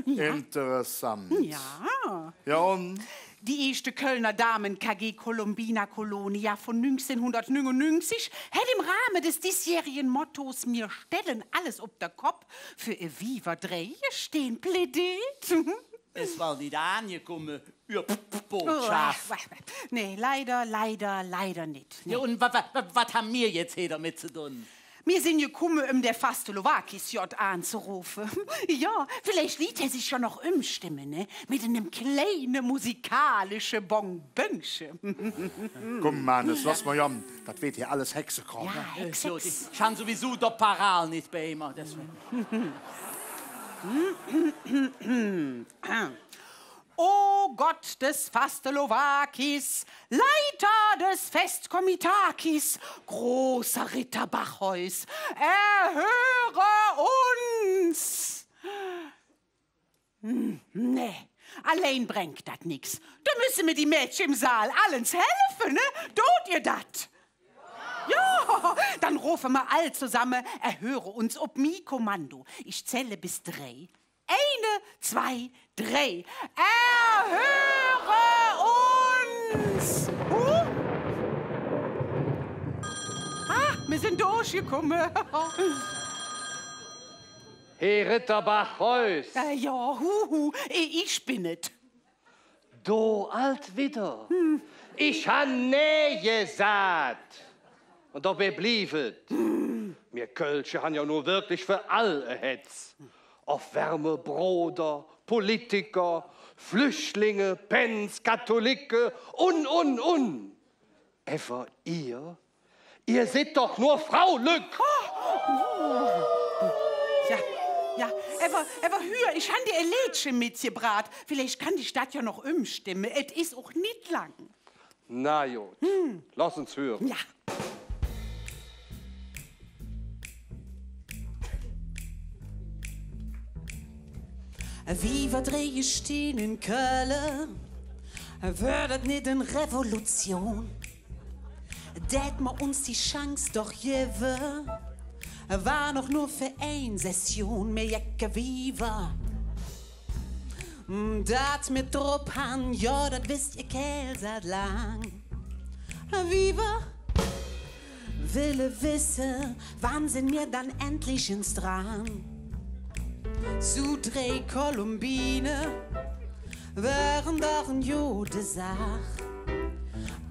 Speaker 4: Interessant.
Speaker 5: Ja.
Speaker 4: Ja, und?
Speaker 5: Die erste Kölner Damen-KG Columbina Colonia von 1999 hat im Rahmen des diesjährigen Mottos "Wir stellen alles ob der Kopf" für ein Viva Dreie stehen plädiert.
Speaker 6: Es war nicht angekommen, ihr Botschaft.
Speaker 5: Nee, leider nicht. Nee.
Speaker 6: Ja, und was haben wir jetzt hier damit zu tun?
Speaker 5: Wir sind gekommen, um der Fastelowakis J anzurufen. Ja, vielleicht liet er sich schon noch umstimmen, ne? Mit einem kleinen musikalischen Bonbönchen.
Speaker 4: Komm, Mannes, lass mal jam. Das wird hier alles Hexekram.
Speaker 5: Ja,
Speaker 6: So, ich kann sowieso der Paral nicht bei ihm.
Speaker 5: O Gott des Fastelowakis, Leiter des Festkomitakis, großer Ritter Bachheus, erhöre uns! Nee, allein bringt das nix. Da müssen wir die Mädchen im Saal allens helfen, ne? Tut ihr dat? Ja, dann rufen wir all zusammen, erhöre uns ob mi Kommando. Ich zähle bis 3. 1, 2, 3. Erhöre uns! Wir sind durchgekommen.
Speaker 13: Herr Ritter Bachheus.
Speaker 5: Ja, ich bin es.
Speaker 13: Du alt wieder. Ich han nee gesagt. Und dabei bliebet. Wir Kölsche han ja nur wirklich für alle Hetz. Auf Wärmebroder, Politiker, Flüchtlinge, Pens, Katholike und. Ever ihr? Ihr seid doch nur Frau Lück.
Speaker 5: Ja, aber hör, ich han dir ein Lädchen mitgebracht. Vielleicht kann die Stadt ja noch umstimmen. Es ist auch nicht lang.
Speaker 13: Na gut, lass uns hören.
Speaker 5: Ja.
Speaker 10: Viva Dreie stehen in Köln, würdet nicht in Revolution. Tät ma uns die Chance doch geben, war noch nur für eine Session, mehr Jacke Viva. Dat mit Drupp han, ja, dat wisst ihr Kerl seit lang. Viva, wille wissen, wann sind wir dann endlich ins Dran? Zu 3 Kolumbine wären doch ein Jude Sach.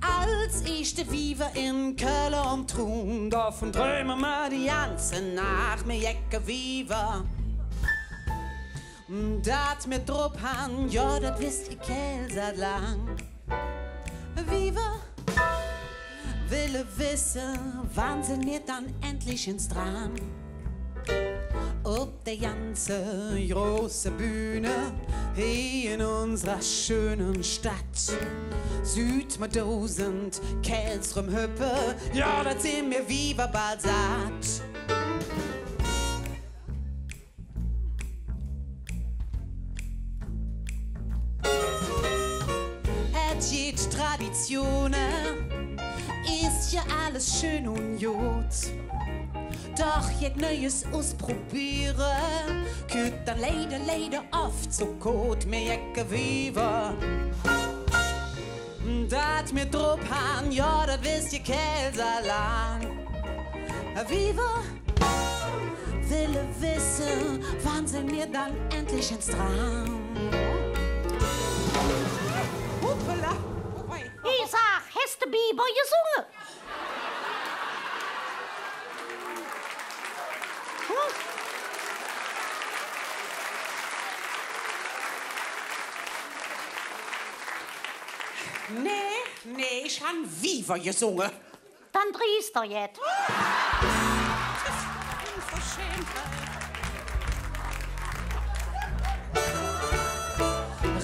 Speaker 10: als echte Viva in Köln und Trun. Davon träumen wir die ganze Nacht, mir Jacke Viva. Dat mit drauf han, ja, dat wisst ihr Kerl seit lang. Viva will wissen, wann sind wir dann endlich ins Dran? Ob der ganze große Bühne hier in unserer schönen Stadt. Süd mit 1000 Kerls rumhüppe, ja, das sind wir Viva bald satt. Et Traditionen ist ja alles schön und gut. Doch jeg Neues ausprobieren, könnt dann leider oft so gut mir Jacke Viva. Dat mit drauf han, ja, das wisst ihr Käse lang. Viva will wissen, wann sind wir dann endlich ins Traum? Hoppala!
Speaker 2: Ich sag, hast du Biber gesungen?
Speaker 10: Nee, ich han Viva gesungen.
Speaker 2: Dann drehst du jetzt.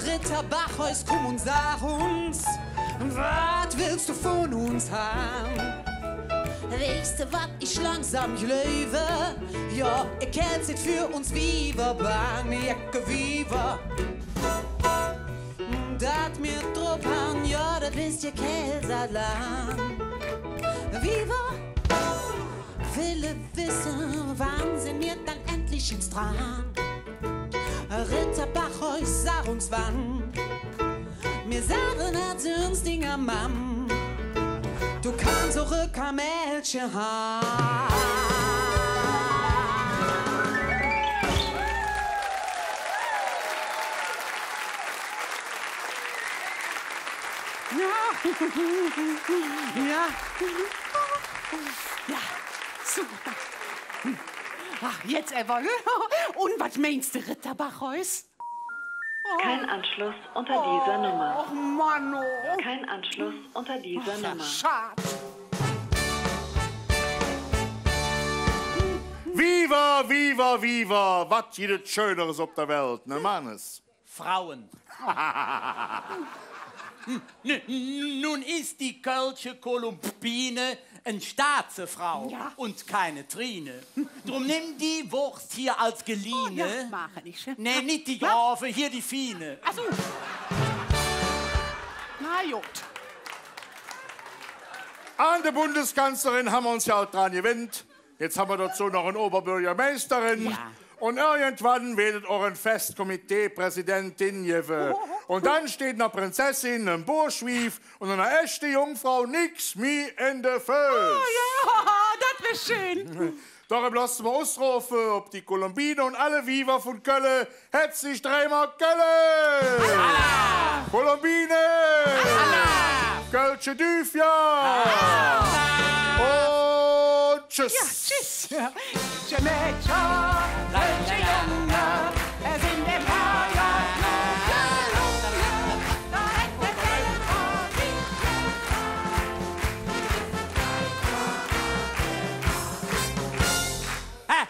Speaker 10: Ritter Bachhaus, komm und sag uns, was willst du von uns haben? Weißt du, was ich langsam löwe? Ja, ihr kennt es für uns Viva, Bahn, Jacke Viva. Dat mir drauf han, ja, das wisst ihr Käse lang. Viva will wissen, wann sind wir dann endlich ins Dran? Ritter Bachhaus, sag uns wann. Wir sagen, hat uns Dinger Mann. Du kannst zurück am Mädchen haben.
Speaker 5: Ja, super. Ach, jetzt aber. Und was meinst du, Ritter Bachhaus?
Speaker 14: Kein Anschluss unter dieser Nummer.
Speaker 5: Och, Mann, oh.
Speaker 14: Kein Anschluss unter dieser Nummer.
Speaker 5: Schade.
Speaker 4: Viva, viva, viva! Was gibt Schöneres auf der Welt, ne Mannes?
Speaker 6: Frauen. Nun ist die Kölsche Kolumbine eine Staatsfrau und keine Trine. Drum nimm die Wurst hier als geliehene.
Speaker 5: Oh, ja, mache ich.
Speaker 6: Nee, nicht die Grave, hier die Fine.
Speaker 5: Ach so. Na gut.
Speaker 4: An der Bundeskanzlerin haben wir uns ja auch dran gewöhnt. Jetzt haben wir dazu noch eine Oberbürgermeisterin. Ja. Und irgendwann werdet auch ein Festkomitee Präsidentin geben. Und dann steht eine Prinzessin, ein Burschwief und eine echte Jungfrau nix me in der Föß.
Speaker 5: Oh ja, das wär schön.
Speaker 4: Darum lassen wir ausrufen, ob die Kolumbine und alle Viva von Köln herzlich dreimal Köln. Kolumbine. Kölsche Düfja. Und tschüss.
Speaker 5: Ja, tschüss. Jamaica, Kölsche Junge, er sind der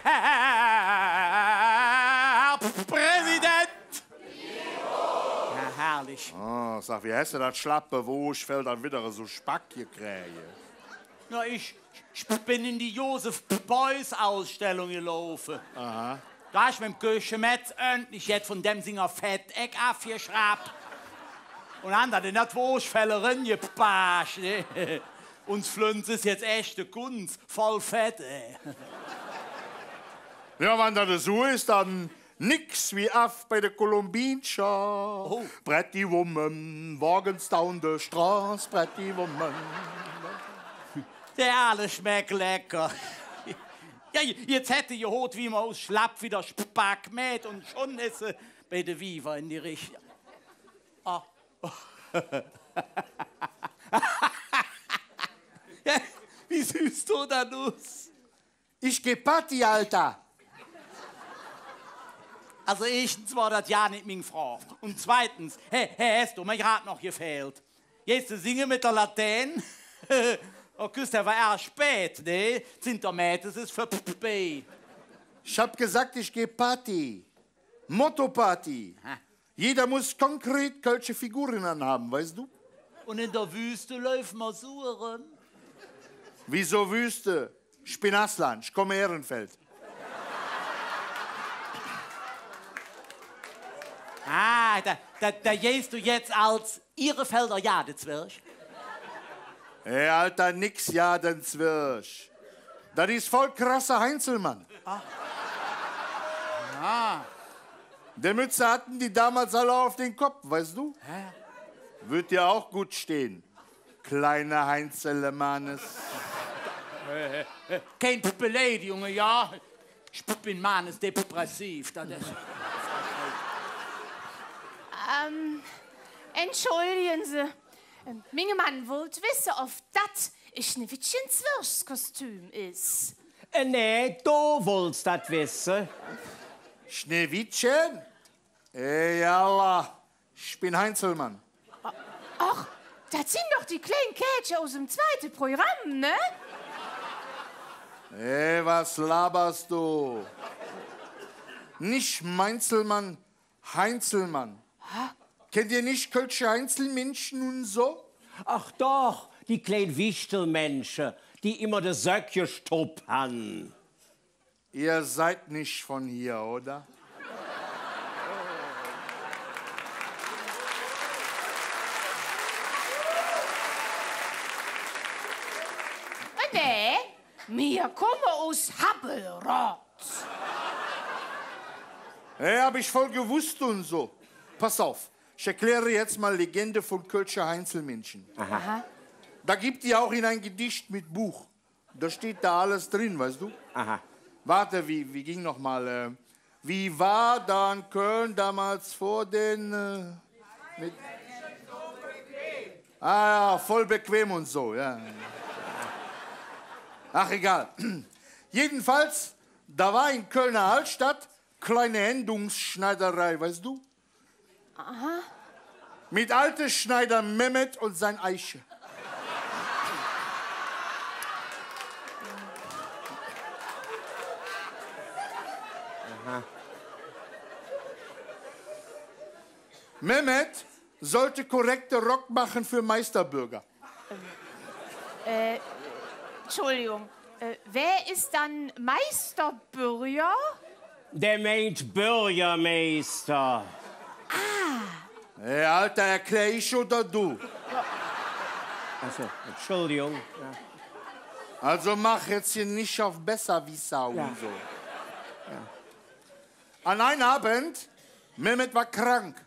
Speaker 6: Herr Präsident! Ja, herrlich.
Speaker 4: Oh, sag, wie hast du das schlappe Wurstfell dann wieder so Spack gekriegt?
Speaker 6: Na, ich bin in die Josef-Beuys-Ausstellung gelaufen.
Speaker 4: Aha.
Speaker 6: Da ist mit dem Küchenmetz endlich jetzt von dem Singer Fetteck abgeschraubt. Und dann hat er nicht Wurstfälle reingepasst. Uns Flünz ist jetzt echte Kunst, voll Fett.
Speaker 4: Ja, wenn das so ist, dann nix wie auf bei der Kolumbinscha.
Speaker 6: Oh.
Speaker 4: Pretty Woman, Wagens down der Straße, Pretty Woman.
Speaker 6: Der alles schmeckt lecker. Ja, jetzt hätte ihr Hut wie man aus Schlapp wieder Spack mäht und schon ist sie bei der Viva in die Richtung. Ah. Wie siehst du dann aus?
Speaker 4: Ich geh Party, Alter.
Speaker 6: Also erstens war das ja nicht meine Frau. Und zweitens, hast du mir gerade noch gefehlt. Jetzt singen mit der Latein. Oh, Gustav war erst spät, ne? Zintermätes ist für B.
Speaker 4: Ich hab gesagt, ich geh Party. Motto-Party. Jeder muss konkret kölsche Figuren anhaben, weißt du?
Speaker 6: Und in der Wüste läuft man suchen.
Speaker 4: Wieso Wüste? Ich bin Aslan, ich komme Ehrenfeld.
Speaker 6: Ah, da gehst du jetzt als Ihrefelder Jadezwirsch.
Speaker 4: Ey, Alter, nix Jadenzwirsch. Das ist voll krasser Heinzelmann.
Speaker 6: Ah.
Speaker 4: Der Mütze hatten die damals alle auf den Kopf, weißt du? Wird dir auch gut stehen, kleiner Heinzelmannes.
Speaker 6: Kein Beleidigung, ja. Ich bin Mannes depressiv. Das ist
Speaker 15: Entschuldigen Sie. Mein Mann wollte wissen, ob das ein Schneewittchens Wirtskostüm ist.
Speaker 7: Nee, du wolltest das wissen.
Speaker 4: Schneewittchen? Ey, Allah, ich bin Heinzelmann.
Speaker 15: Ach, das sind doch die kleinen Kätchen aus dem zweiten Programm, ne?
Speaker 4: Ey, was laberst du? Nicht Meinzelmann, Heinzelmann. Kennt ihr nicht kölsche Heinzelmenschen und so?
Speaker 7: Ach doch, die kleinen Wichtelmenschen, die immer de Söcke stopp han.
Speaker 4: Ihr seid nicht von hier, oder?
Speaker 15: Nee, wir kommen aus Habbelrot.
Speaker 4: Hey, hab ich voll gewusst und so. Pass auf, ich erkläre jetzt mal Legende von kölscher Heinzelmenschen.
Speaker 15: Aha.
Speaker 4: Da gibt die auch in ein Gedicht mit Buch. Da steht da alles drin, weißt du?
Speaker 7: Aha.
Speaker 4: Warte, wie ging noch mal? Wie war dann Köln damals vor den... mit ja, voll bequem und so, ja. Ach, egal. Jedenfalls, da war in Kölner Altstadt kleine Endungsschneiderei, weißt du?
Speaker 15: Aha.
Speaker 4: Mit alte Schneider Mehmet und sein Eiche.
Speaker 7: Aha.
Speaker 4: Mehmet sollte korrekte Rock machen für Meisterbürger.
Speaker 15: Entschuldigung, wer ist dann Meisterbürger?
Speaker 7: Der meint Bürgermeister.
Speaker 4: Hey, Alter, erklär ich oder du?
Speaker 7: Also, Entschuldigung. Ja.
Speaker 4: Also mach jetzt hier nicht auf Besserwisser
Speaker 7: Ja.
Speaker 4: und so. An einem Abend, Mehmet war krank,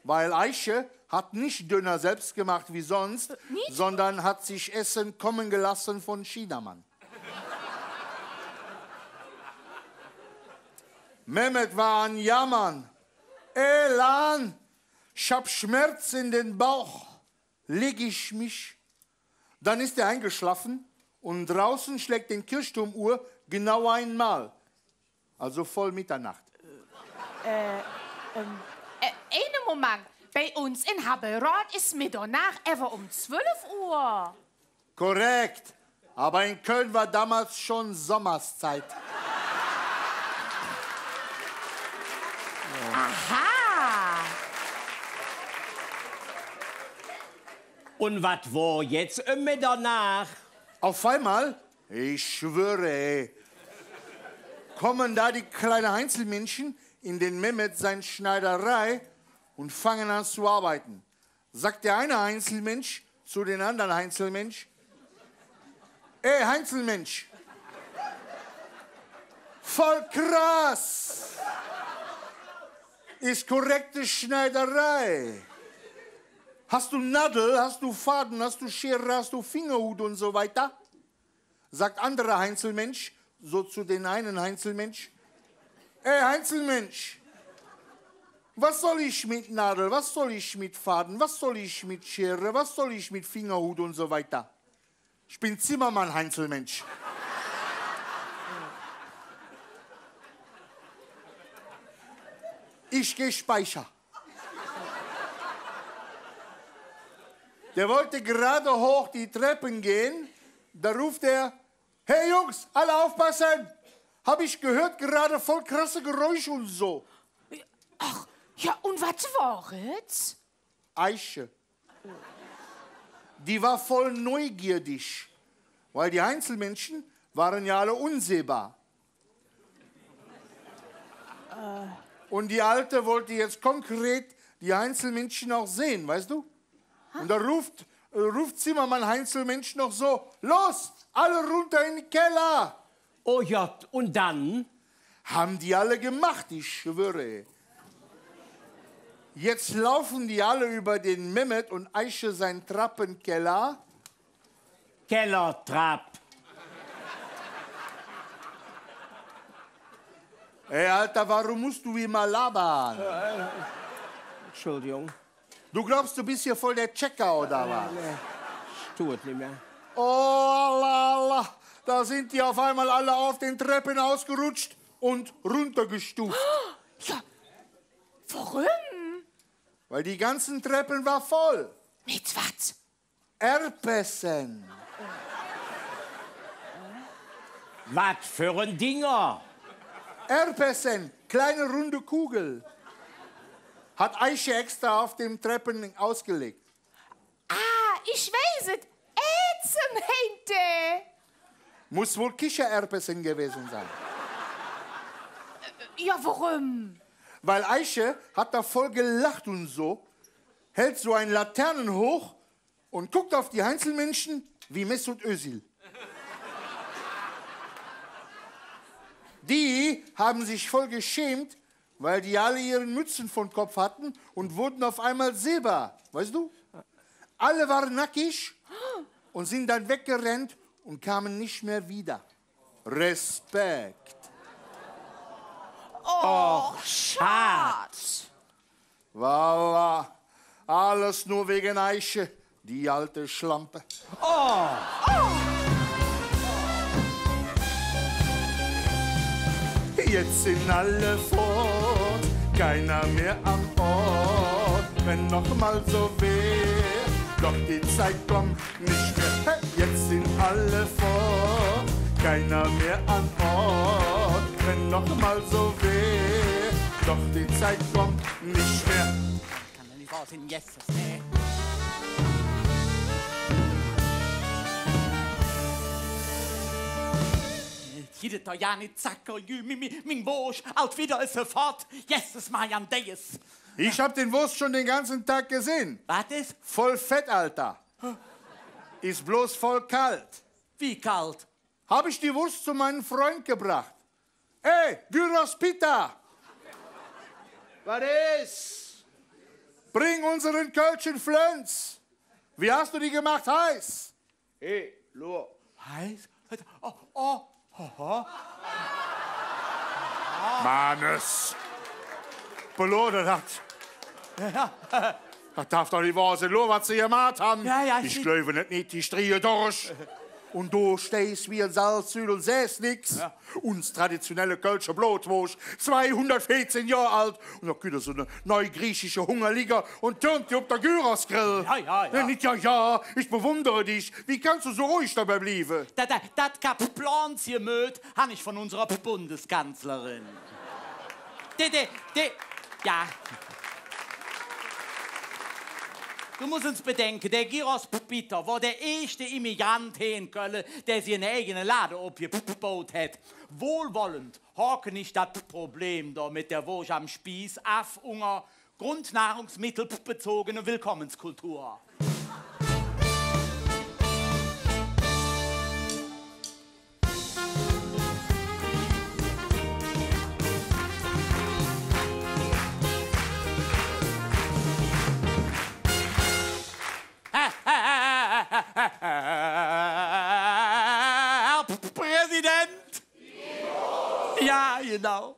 Speaker 4: weil Eiche hat nicht Döner selbst gemacht wie sonst, sondern hat sich Essen kommen gelassen von Schiedermann. Mehmet war an Jammern. Elan, ich hab Schmerz in den Bauch. Leg ich mich. Dann ist er eingeschlafen und draußen schlägt den Kirchturmuhr genau einmal. Also voll Mitternacht.
Speaker 15: Einen Moment. Bei uns in Habbelrot ist Mitternacht etwa um 12 Uhr.
Speaker 4: Korrekt. Aber in Köln war damals schon Sommerszeit.
Speaker 15: Aha.
Speaker 7: Und was war jetzt um Mitternacht?
Speaker 4: Auf einmal, ich schwöre, ey, kommen da die kleinen Heinzelmenschen in den Mehmet sein Schneiderei und fangen an zu arbeiten. Sagt der eine Heinzelmensch zu den anderen Heinzelmensch: Ey, Heinzelmensch, voll krass, ist korrekte Schneiderei. Hast du Nadel, hast du Faden, hast du Schere, hast du Fingerhut und so weiter? Sagt anderer Heinzelmensch so zu den einen Heinzelmensch: Ey, Heinzelmensch, was soll ich mit Nadel, was soll ich mit Faden, was soll ich mit Schere, was soll ich mit Fingerhut und so weiter? Ich bin Zimmermann, Heinzelmensch. Ich gehe Speicher. Der wollte gerade hoch die Treppen gehen. Da ruft er, hey Jungs, alle aufpassen. Hab ich gehört, gerade voll krasse Geräusche und so.
Speaker 15: Ach, ja, und was war jetzt?
Speaker 4: Eiche. Die war voll neugierig, weil die Einzelmenschen waren ja alle unsehbar. Und die Alte wollte jetzt konkret die Einzelmenschen auch sehen, weißt du? Und da ruft Zimmermann Heinzelmensch noch so, los, alle runter in den Keller.
Speaker 7: Oh ja, und dann?
Speaker 4: Haben die alle gemacht, ich schwöre. Jetzt laufen die alle über den Mehmet und Eiche sein Trappenkeller.
Speaker 7: Kellertrapp.
Speaker 4: Ey, Alter, warum musst du immer labern?
Speaker 7: Entschuldigung.
Speaker 4: Du glaubst, du bist hier voll der Checker, oder was?
Speaker 7: Nee, ich tue es nicht mehr.
Speaker 4: Oh, Allah, Allah. Da sind die auf einmal alle auf den Treppen ausgerutscht und runtergestuft.
Speaker 15: Ja, warum?
Speaker 4: Weil die ganzen Treppen war voll.
Speaker 15: Mit was?
Speaker 4: Herpesen.
Speaker 7: Was für ein Dinger?
Speaker 4: Herpesen, kleine runde Kugel. Hat Eiche extra auf den Treppen ausgelegt.
Speaker 15: Ah, ich weiß es. Ätzemente.
Speaker 4: Muss wohl Kicherherpesen gewesen sein.
Speaker 15: Ja, warum?
Speaker 4: Weil Eiche hat da voll gelacht und so, hält so ein Laternen hoch und guckt auf die Einzelmenschen wie Mesut Özil. Die haben sich voll geschämt, weil die alle ihre Mützen vom Kopf hatten und wurden auf einmal sehbar, weißt du? Alle waren nackig und sind dann weggerannt und kamen nicht mehr wieder. Respekt.
Speaker 15: Oh, Schatz.
Speaker 4: Voilà. Alles nur wegen Eiche, die alte Schlampe.
Speaker 7: Oh.
Speaker 4: Jetzt sind alle fort, keiner mehr am Ort. Wenn noch mal so wär, doch die Zeit kommt nicht mehr. Hey, jetzt sind alle fort, keiner mehr an Ort. Wenn noch mal so wär, doch die Zeit kommt nicht mehr.
Speaker 6: Kann doch nicht wahr sein, Jesus, nee. Jede da ja nicht zacker, min Wurst, alt wieder ist sofort. Jesus, Marian Deis.
Speaker 4: Ich hab den Wurst schon den ganzen Tag gesehen.
Speaker 6: Was ist?
Speaker 4: Voll fett, Alter. Ist bloß voll kalt.
Speaker 6: Wie kalt?
Speaker 4: Hab ich die Wurst zu meinem Freund gebracht. Ey, Gyros Pita. Was ist? Bring unseren Kölschen Flönz. Wie hast du die gemacht, heiß? Hey, Lo.
Speaker 6: Heiß? Oh.
Speaker 4: Mannes. Belodert hat.
Speaker 6: Ja.
Speaker 4: Das darf doch nicht wahr sein, was sie gemacht haben.
Speaker 6: Ja,
Speaker 4: ich glaube nicht, die Strie durch. Und du stehst wie ein Salzsühl und säst nix. Ja. Uns traditionelle Kölsche Blutwurst, 214 Jahre alt. Und da gibt es so eine neugriechische Hungerliga und turnt die auf der Gyrosgrill.
Speaker 6: Ja.
Speaker 4: Nicht ja, ich bewundere dich. Wie kannst du so ruhig dabei bleiben?
Speaker 6: Das Kapplans hier möd, habe ich von unserer Bundeskanzlerin. Ja. Du musst uns bedenken, der Gyros Pita war der erste Immigrant hier in Köln, der sich einen eigenen Laden aufgebaut hat. Wohlwollend haken ich das Problem da mit der Wurst am Spieß auf unserer grundnahrungsmittelbezogene Willkommenskultur. Herr Präsident! Ja, genau.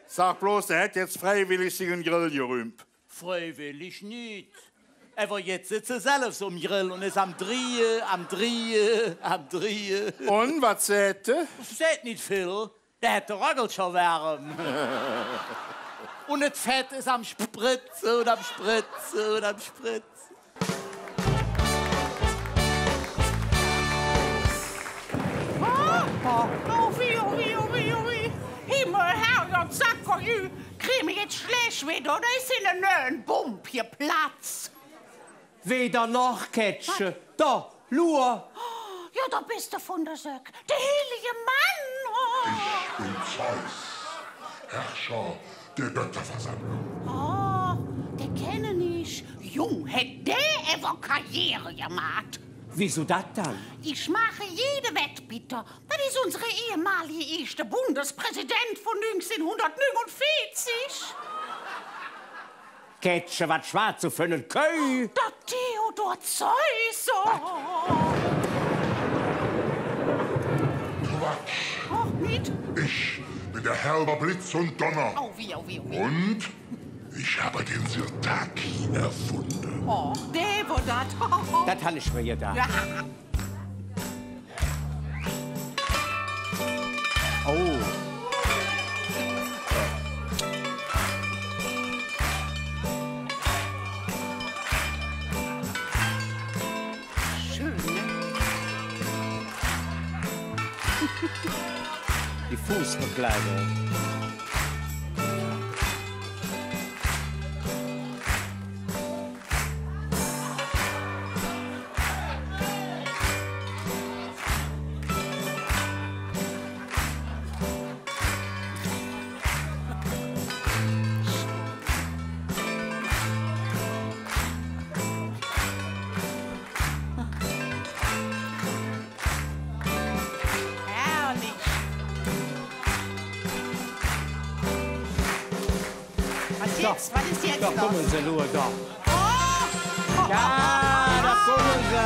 Speaker 4: Sag bloß, er hat jetzt freiwillig sich einen Grill gerühmt.
Speaker 6: Freiwillig nicht. Aber jetzt sitzt er selbst um Grill und ist am Drehen.
Speaker 4: Und, was seht ihr?
Speaker 6: Seht nicht viel. Der hätte Röggel schon wärm. Und das Fett ist am Spritzen und am Spritzen und am Spritzen.
Speaker 5: Oh, wie. Himmel, Herrgott, sag doch, krieg mich jetzt schlecht wieder, oder ist in der neuen Bump hier Platz?
Speaker 7: Weder noch, Ketsche. Da, Lua.
Speaker 5: Ja, da bist du von der Söck, der heilige Mann.
Speaker 16: Ich bin Zeus, Herrscher der Götterversammlung.
Speaker 5: Oh, den kenne ich. Jung, hätt der ever Karriere gemacht.
Speaker 7: Wieso das dann?
Speaker 5: Ich mache jede Wett, bitte. Das ist unsere ehemalige erste Bundespräsident von 1949.
Speaker 7: Ketsche, was schwarz für einen Köi?
Speaker 5: Der Theodor Zeus.
Speaker 16: Quatsch.
Speaker 5: Oh, nicht?
Speaker 16: Ich bin der Herr über Blitz und Donner.
Speaker 5: Oh, wie.
Speaker 16: Und ich habe den Sirtaki erfunden.
Speaker 5: Oh, der war das.
Speaker 7: Das habe ich mir gedacht.
Speaker 5: Ja.
Speaker 7: Oh.
Speaker 5: Schön, ne?
Speaker 7: Die Fußbekleidung.
Speaker 5: Was ist jetzt
Speaker 7: Da
Speaker 5: los?
Speaker 7: kommen sie nur, da. Ja, da kommen sie.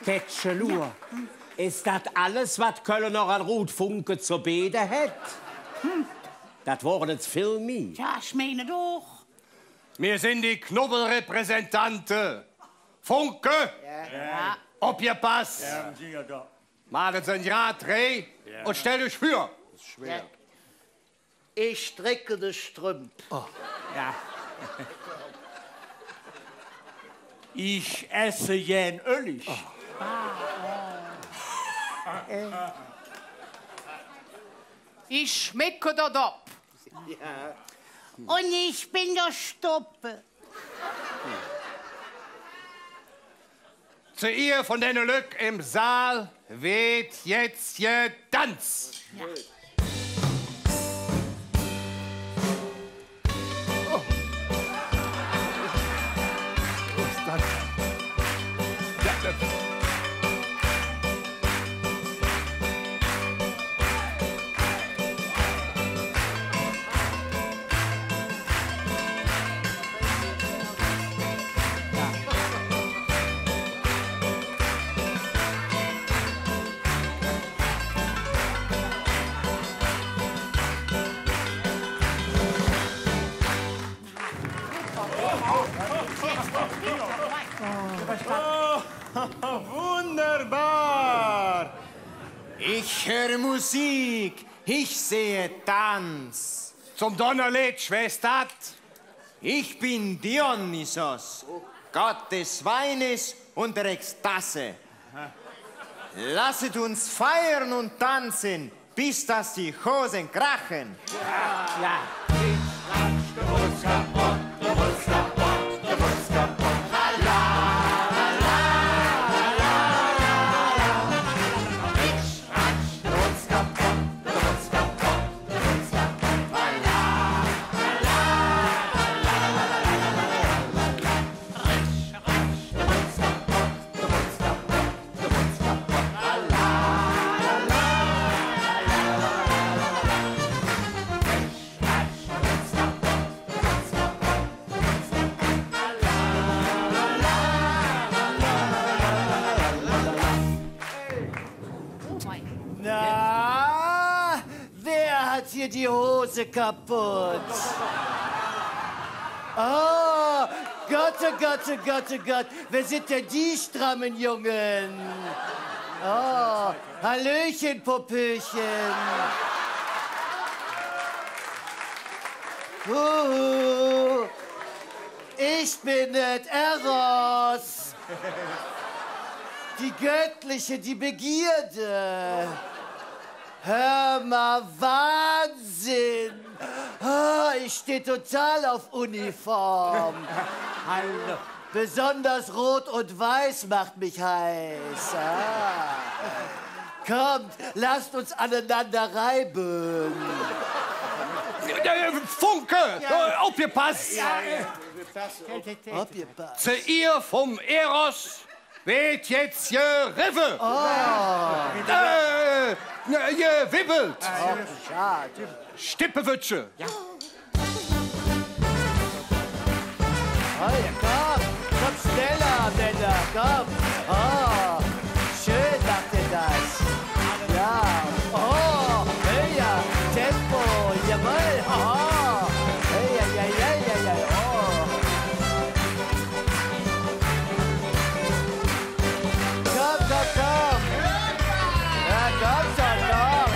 Speaker 7: Ketsche, Lua. Ist das alles, was Köln noch an Rotfunke zu beten hat? Das waren jetzt viel mehr.
Speaker 5: Ja, ich meine doch.
Speaker 13: Wir sind die Knubbelrepräsentanten. Funke,
Speaker 5: Ja.
Speaker 13: ob ihr passt. Malet ein Rad dreh und stellt euch für.
Speaker 6: Ja. Ich strecke das Strümpf.
Speaker 7: Ja.
Speaker 6: Ich esse jen Öllig.
Speaker 15: Ich schmecke das ab.
Speaker 5: Und ich bin der Stoppe.
Speaker 13: Zu ihr von den Lück im Saal weht jetzt Tanz.
Speaker 5: Ja.
Speaker 9: Wunderbar! Ich höre Musik, ich sehe Tanz.
Speaker 13: Zum Donnerlied, Schwester.
Speaker 9: Ich bin Dionysos, Gott des Weines und der Ekstase. Lasset uns feiern und tanzen, bis dass die Hosen krachen.
Speaker 7: Ja.
Speaker 17: dir die Hose kaputt. Oh, Gott, oh Gott, oh Gott, oh Gott. Wer sind denn die strammen Jungen? Oh, Hallöchen, Popöchen. Ich bin nicht Eros. Die Göttliche, die Begierde. Hör mal, Wahnsinn. Oh, ich stehe total auf Uniform.
Speaker 6: Hallo.
Speaker 17: Besonders Rot und Weiß macht mich heiß. Kommt, lasst uns aneinander reiben.
Speaker 13: Funke, aufgepasst!
Speaker 17: Aufgepasst.
Speaker 13: Zu ihr vom Eros wird jetzt geriffen. Gewibbelt.
Speaker 17: Schade.
Speaker 13: Stippewütsche.
Speaker 17: Ja. Oh, ja, komm schneller, Männer, komm. Oh, schön macht ihr das. Ja, oh, höher, Tempo, jawohl, oh, hey, ja, ja, ja, ja, ja, oh. Komm, komm, komm. Ja, komm schon, komm.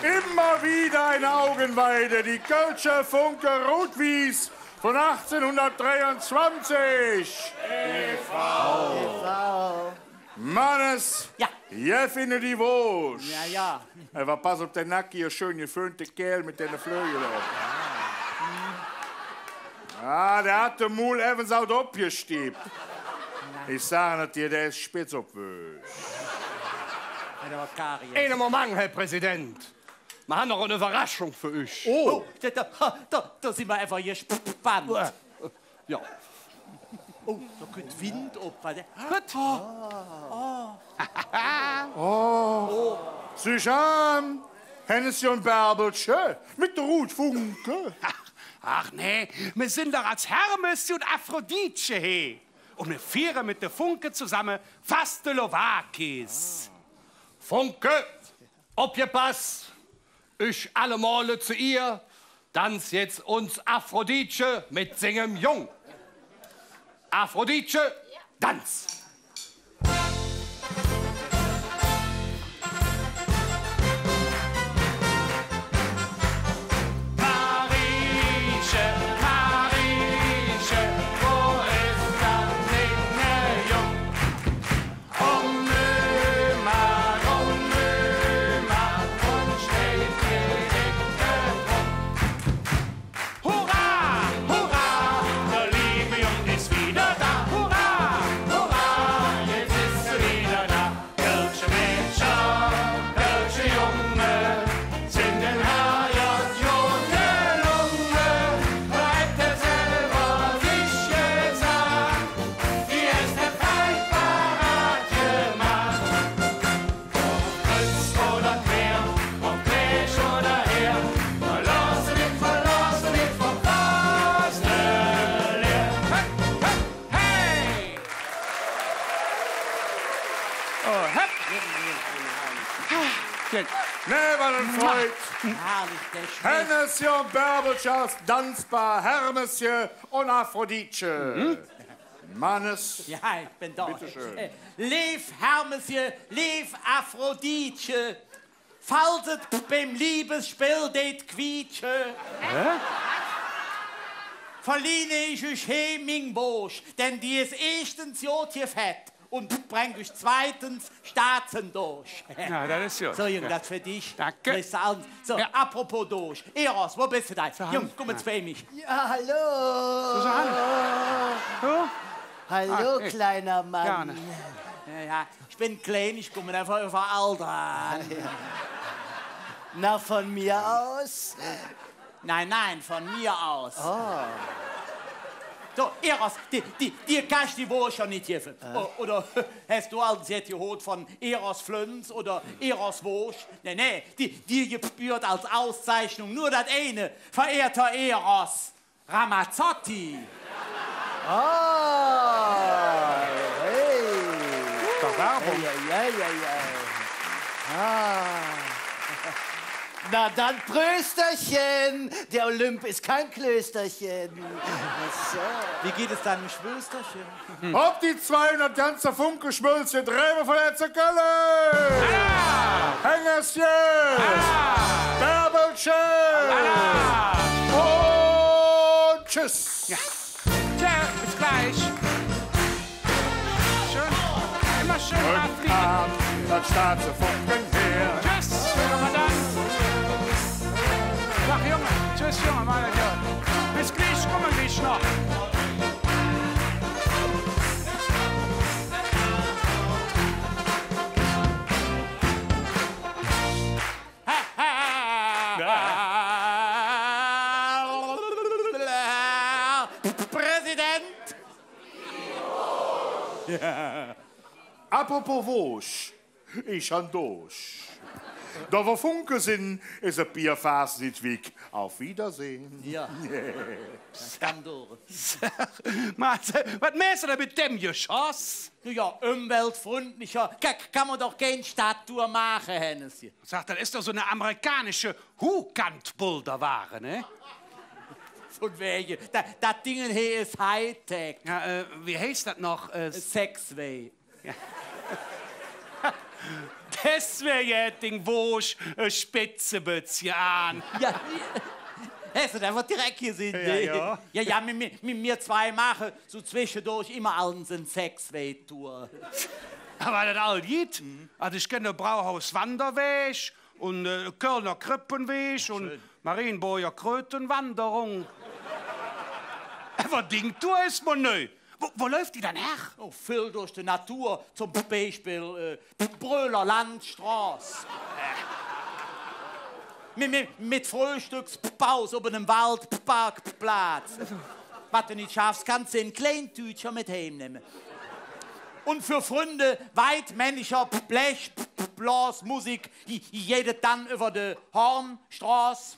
Speaker 4: Immer wieder eine Augenweide, die Kölsche Funke Rotwies von 1823.
Speaker 17: TV.
Speaker 4: Mannes,
Speaker 6: ja.
Speaker 4: je finde die Wurst.
Speaker 6: Ja, ja.
Speaker 4: Aber pass auf den Nacken, ihr schön geföhnte Kerl mit den Flügeln. Ah, der hat den Mul evens auch abgestiebt. Ich sage dir, der ist spitz obwösch.
Speaker 13: Einen Moment, Herr Präsident. Wir haben noch eine Überraschung für euch.
Speaker 6: Oh, da sind wir einfach gespannt.
Speaker 13: Ja.
Speaker 6: Oh, da kommt Wind ab.
Speaker 13: Gut.
Speaker 4: Oh. Susan, Hennessy und Bärbelchen mit der Ruth Funke.
Speaker 18: Ach nee, wir sind doch als Hermes und Aphrodite hier. Und wir feiern mit der Funke zusammen Fastelowakis.
Speaker 13: Funke, aufgepasst. Ich alle Male zu ihr. Tanz jetzt uns Aphrodite mit singem Jung. Aphrodite, tanz.
Speaker 4: Hennessy und Bärbelchen aus Dansbar, Hermesje und Aphrodite. Mannes.
Speaker 6: Ja, ich bin da.
Speaker 4: Bitte schön.
Speaker 6: Lief Hermesje, lief Aphrodite. Faltet beim Liebesspiel det quietsche. Verliene ich euch he, mein Bosch, denn die ist erstens Jotjefett und bringt euch zweitens Staaten durch.
Speaker 18: Ja, das ist gut.
Speaker 6: So, Junge,
Speaker 18: Ja.
Speaker 6: das für dich.
Speaker 18: Danke.
Speaker 6: So, apropos durch. Eros, wo bist du da? Junge, komm jetzt bei mich.
Speaker 17: Ja, hallo.
Speaker 6: Susanne.
Speaker 17: Hallo,
Speaker 6: hey.
Speaker 17: kleiner Mann.
Speaker 6: Gerne. Ja, ich bin klein, ich komme einfach auf Alter an.
Speaker 17: Na, von mir aus?
Speaker 6: Nein, nein, von mir aus.
Speaker 17: Oh.
Speaker 6: So, Eros, dir kannst die wohl schon nicht helfen. Oder hast du als jetzt gehört von Eros Flöns oder Eros Wosch? Nee, dir gebührt als Auszeichnung nur das eine, verehrter Eros Ramazzotti.
Speaker 17: Ah, hey.
Speaker 18: Werbung.
Speaker 17: Na dann, Prösterchen. Der Olymp ist kein Klösterchen. So.
Speaker 6: Wie geht es deinem Schwösterchen?
Speaker 4: Ob die 200 ganze Funke-Schmölzchen Träger von der Zerkelle! Hängerschen! Bärbelchen! Und tschüss!
Speaker 18: Ja. Tja, bis gleich. Schön. Immer schön abfliegen.
Speaker 4: Dann starrt sie Funken her.
Speaker 18: Tschüss, schöner dann. Sag, Junge. Tschüss, Junge, meine Gott. Bis gleich, kommen wir noch.
Speaker 6: Präsident!
Speaker 4: Ja. Apropos Wosch, ich han durch. Da wir Funke sind, ist ein Bierfass nicht weg. Auf Wiedersehen.
Speaker 6: Ja. Skandore.
Speaker 18: Was meinst du denn mit dem Geschoss?
Speaker 6: Ja, umweltfreundlicher kann man doch keine Statue machen, Hennessy.
Speaker 18: Sag, das ist doch so eine amerikanische Hukantpulverware, ne?
Speaker 6: Von wegen. Das Ding hier ist Hightech.
Speaker 18: Ja, wie heißt das noch?
Speaker 6: Sexway.
Speaker 18: Ja. Deswegen hätte ich wohl ein Spitzebützchen an.
Speaker 6: Ja, hast du einfach direkt gesehen?
Speaker 18: Ja.
Speaker 6: Ja, mit mir zwei machen so zwischendurch immer alles eine Sexway-Tour.
Speaker 18: Aber das all geht. Also ich kenne Brauhaus Wanderweg und Kölner Krippenweg und Marienburger Krötenwanderung. Aber Ding, du ist man nicht. Wo läuft die dann her?
Speaker 6: Oh, viel durch die Natur, zum Beispiel Bröler Landstraße. Mit Frühstückspause auf einem Waldparkplatz. Was du nicht schaffst, kannst du in Kleintütchen mit heimnehmen. Und für Freunde weitmännischer Blech, Blas, Musik, jedes dann über die Hornstraße.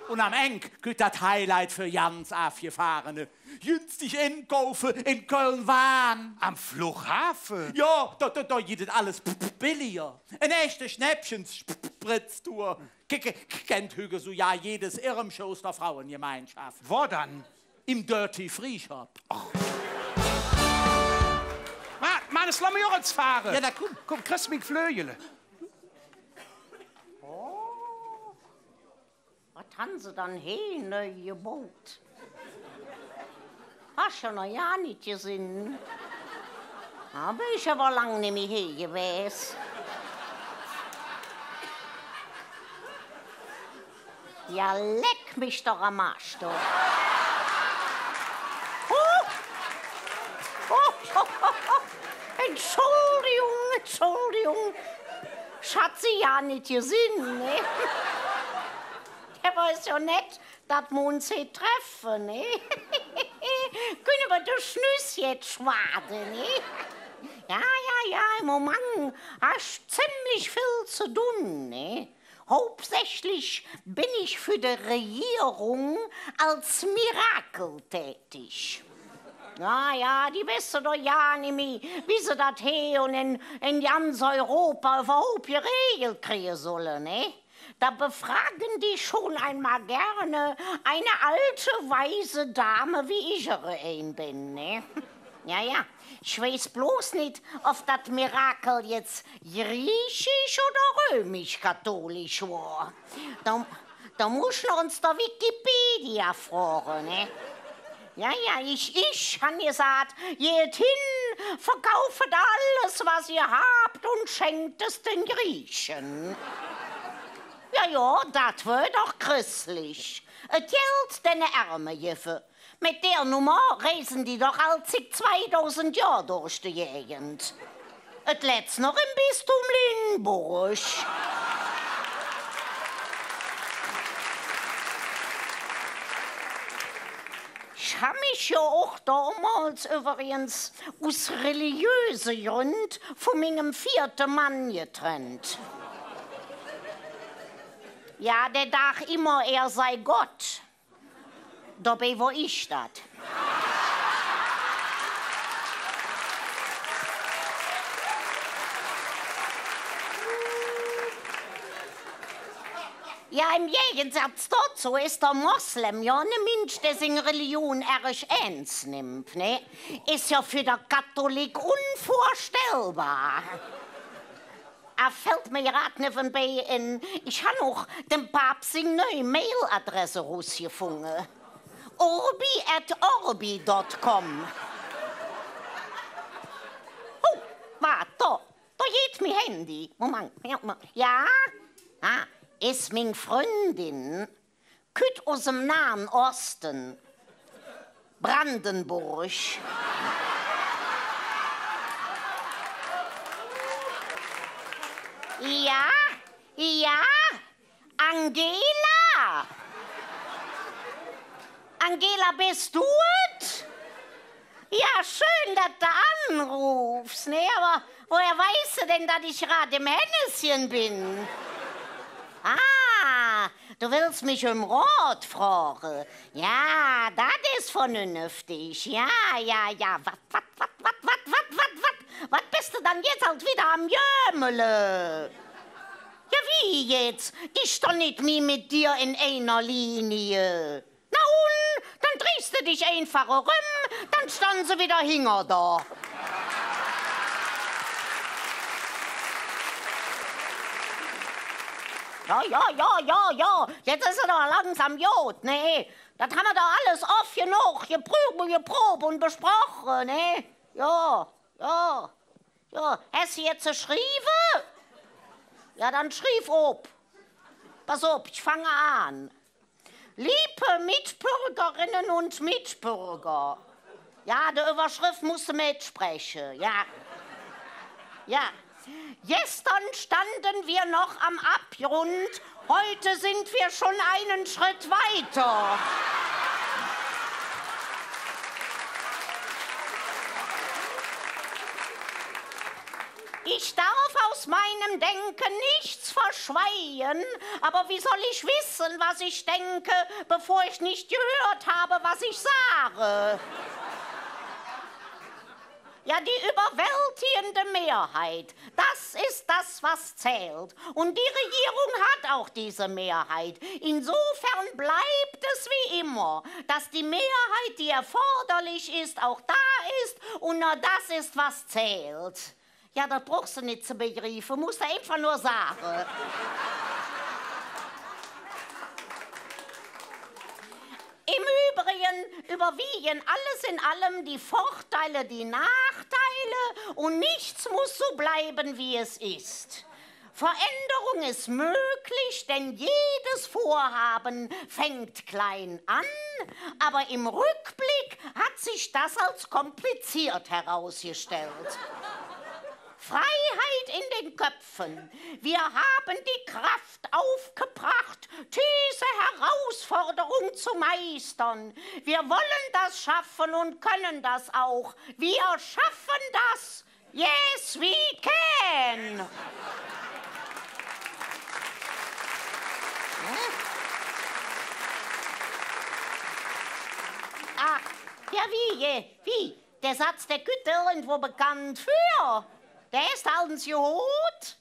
Speaker 6: Und am Ende geht das Highlight für ganz Aufgefahrene. Günstig einkaufen in Köln-Wahn.
Speaker 18: Am Flughafen?
Speaker 6: Ja, da geht alles billiger. Eine echte Schnäppchenspritztour. Kennt Hüge so ja jedes Irremschoß der Frauengemeinschaft.
Speaker 18: Wo dann?
Speaker 6: Im Dirty Free Shop.
Speaker 18: Oh. Mann, lass mich auch jetzt fahren.
Speaker 6: Ja, da komm.
Speaker 18: Komm, kriegst mich Flögele.
Speaker 19: Was haben sie dann hin, ne, gebaut? Hast du noch ja nicht gesehen? Da bin ich aber lang nicht mehr hier gewesen. Ja, leck mich doch am Arsch, du. Entschuldigung. Schatzi, ja nicht gesehen, ne? Der weiß ja nicht, dass wir uns hier treffen, ne? Können wir den Schnüss jetzt schwaden, ne? Ja, im Moment hast du ziemlich viel zu tun, ne? Hauptsächlich bin ich für die Regierung als Mirakel tätig. Ja, die wissen doch ja nicht mehr, wie sie das hier und in ganz Europa überhaupt geregelt kriegen sollen, ne? Da befragen die schon einmal gerne eine alte, weise Dame, wie ich bin, ne? Ja, ich weiß bloß nicht, ob das Mirakel jetzt griechisch oder römisch-katholisch war. Da muss noch uns der Wikipedia fragen, ne? Ja, ich han gesagt, geht hin, verkauft alles, was ihr habt und schenkt es den Griechen. Ja, das wird doch christlich. Et Geld den Ärmel geben. Mit der Nummer reisen die doch als 2000 Jahre durch die Gegend. Et letzt noch im Bistum Limburg. Ich habe mich ja auch damals übrigens aus religiösen Gründen von meinem 4. Mann getrennt. Ja, der dachte immer, er sei Gott. Dabei war ich das. Ja, im Gegensatz dazu ist der Moslem ja ne Mensch, der seine Religion ernst ernst nimmt, ne? Ist ja für der Katholik unvorstellbar. Fällt mir gerade nebenbei in, ich habe noch dem Papst seine neue Mailadresse rausgefunden. orbi@orbi.com. Oh, warte, da geht mein Handy. Moment, ja? Ah, ist meine Freundin, kütt aus dem Nahen Osten, Brandenburg. Ja, ja, Angela. Angela, bist du es? Ja, schön, dass du anrufst, ne? Aber woher weißt du denn, dass ich gerade im Hennäschen bin? Ah, du willst mich um Rat fragen. Ja, das ist vernünftig. Ja. Was bist du dann jetzt halt wieder am Jömele? Ja, wie jetzt? Ich stand nicht mehr mit dir in einer Linie. Na und? Dann drehst du dich einfach rum, dann stand sie wieder hinger da. Ja. Jetzt ist er doch langsam gut, ne? Das haben wir doch alles oft genug geprobt und besprochen, ne? Ja. Hast du jetzt geschrieben? Ja, dann schrieb ob. Pass auf, ich fange an. Liebe Mitbürgerinnen und Mitbürger. Ja, die Überschrift musst du mitsprechen, ja. Gestern standen wir noch am Abgrund, heute sind wir schon einen Schritt weiter. Ich darf aus meinem Denken nichts verschweien, aber wie soll ich wissen, was ich denke, bevor ich nicht gehört habe, was ich sage? Ja, die überwältigende Mehrheit, das ist das, was zählt. Und die Regierung hat auch diese Mehrheit. Insofern bleibt es wie immer, dass die Mehrheit, die erforderlich ist, auch da ist und nur das ist, was zählt. Ja, das brauchst du nicht zu begreifen, musst du einfach nur sagen. Im Übrigen überwiegen alles in allem die Vorteile, die Nachteile und nichts muss so bleiben, wie es ist. Veränderung ist möglich, denn jedes Vorhaben fängt klein an, aber im Rückblick hat sich das als kompliziert herausgestellt. Freiheit in den Köpfen. Wir haben die Kraft aufgebracht, diese Herausforderung zu meistern. Wir wollen das schaffen und können das auch. Wir schaffen das. Yes, we can. Ah, ja, wie? Der Satz, der Güte irgendwo bekannt für. Der ist allens gut.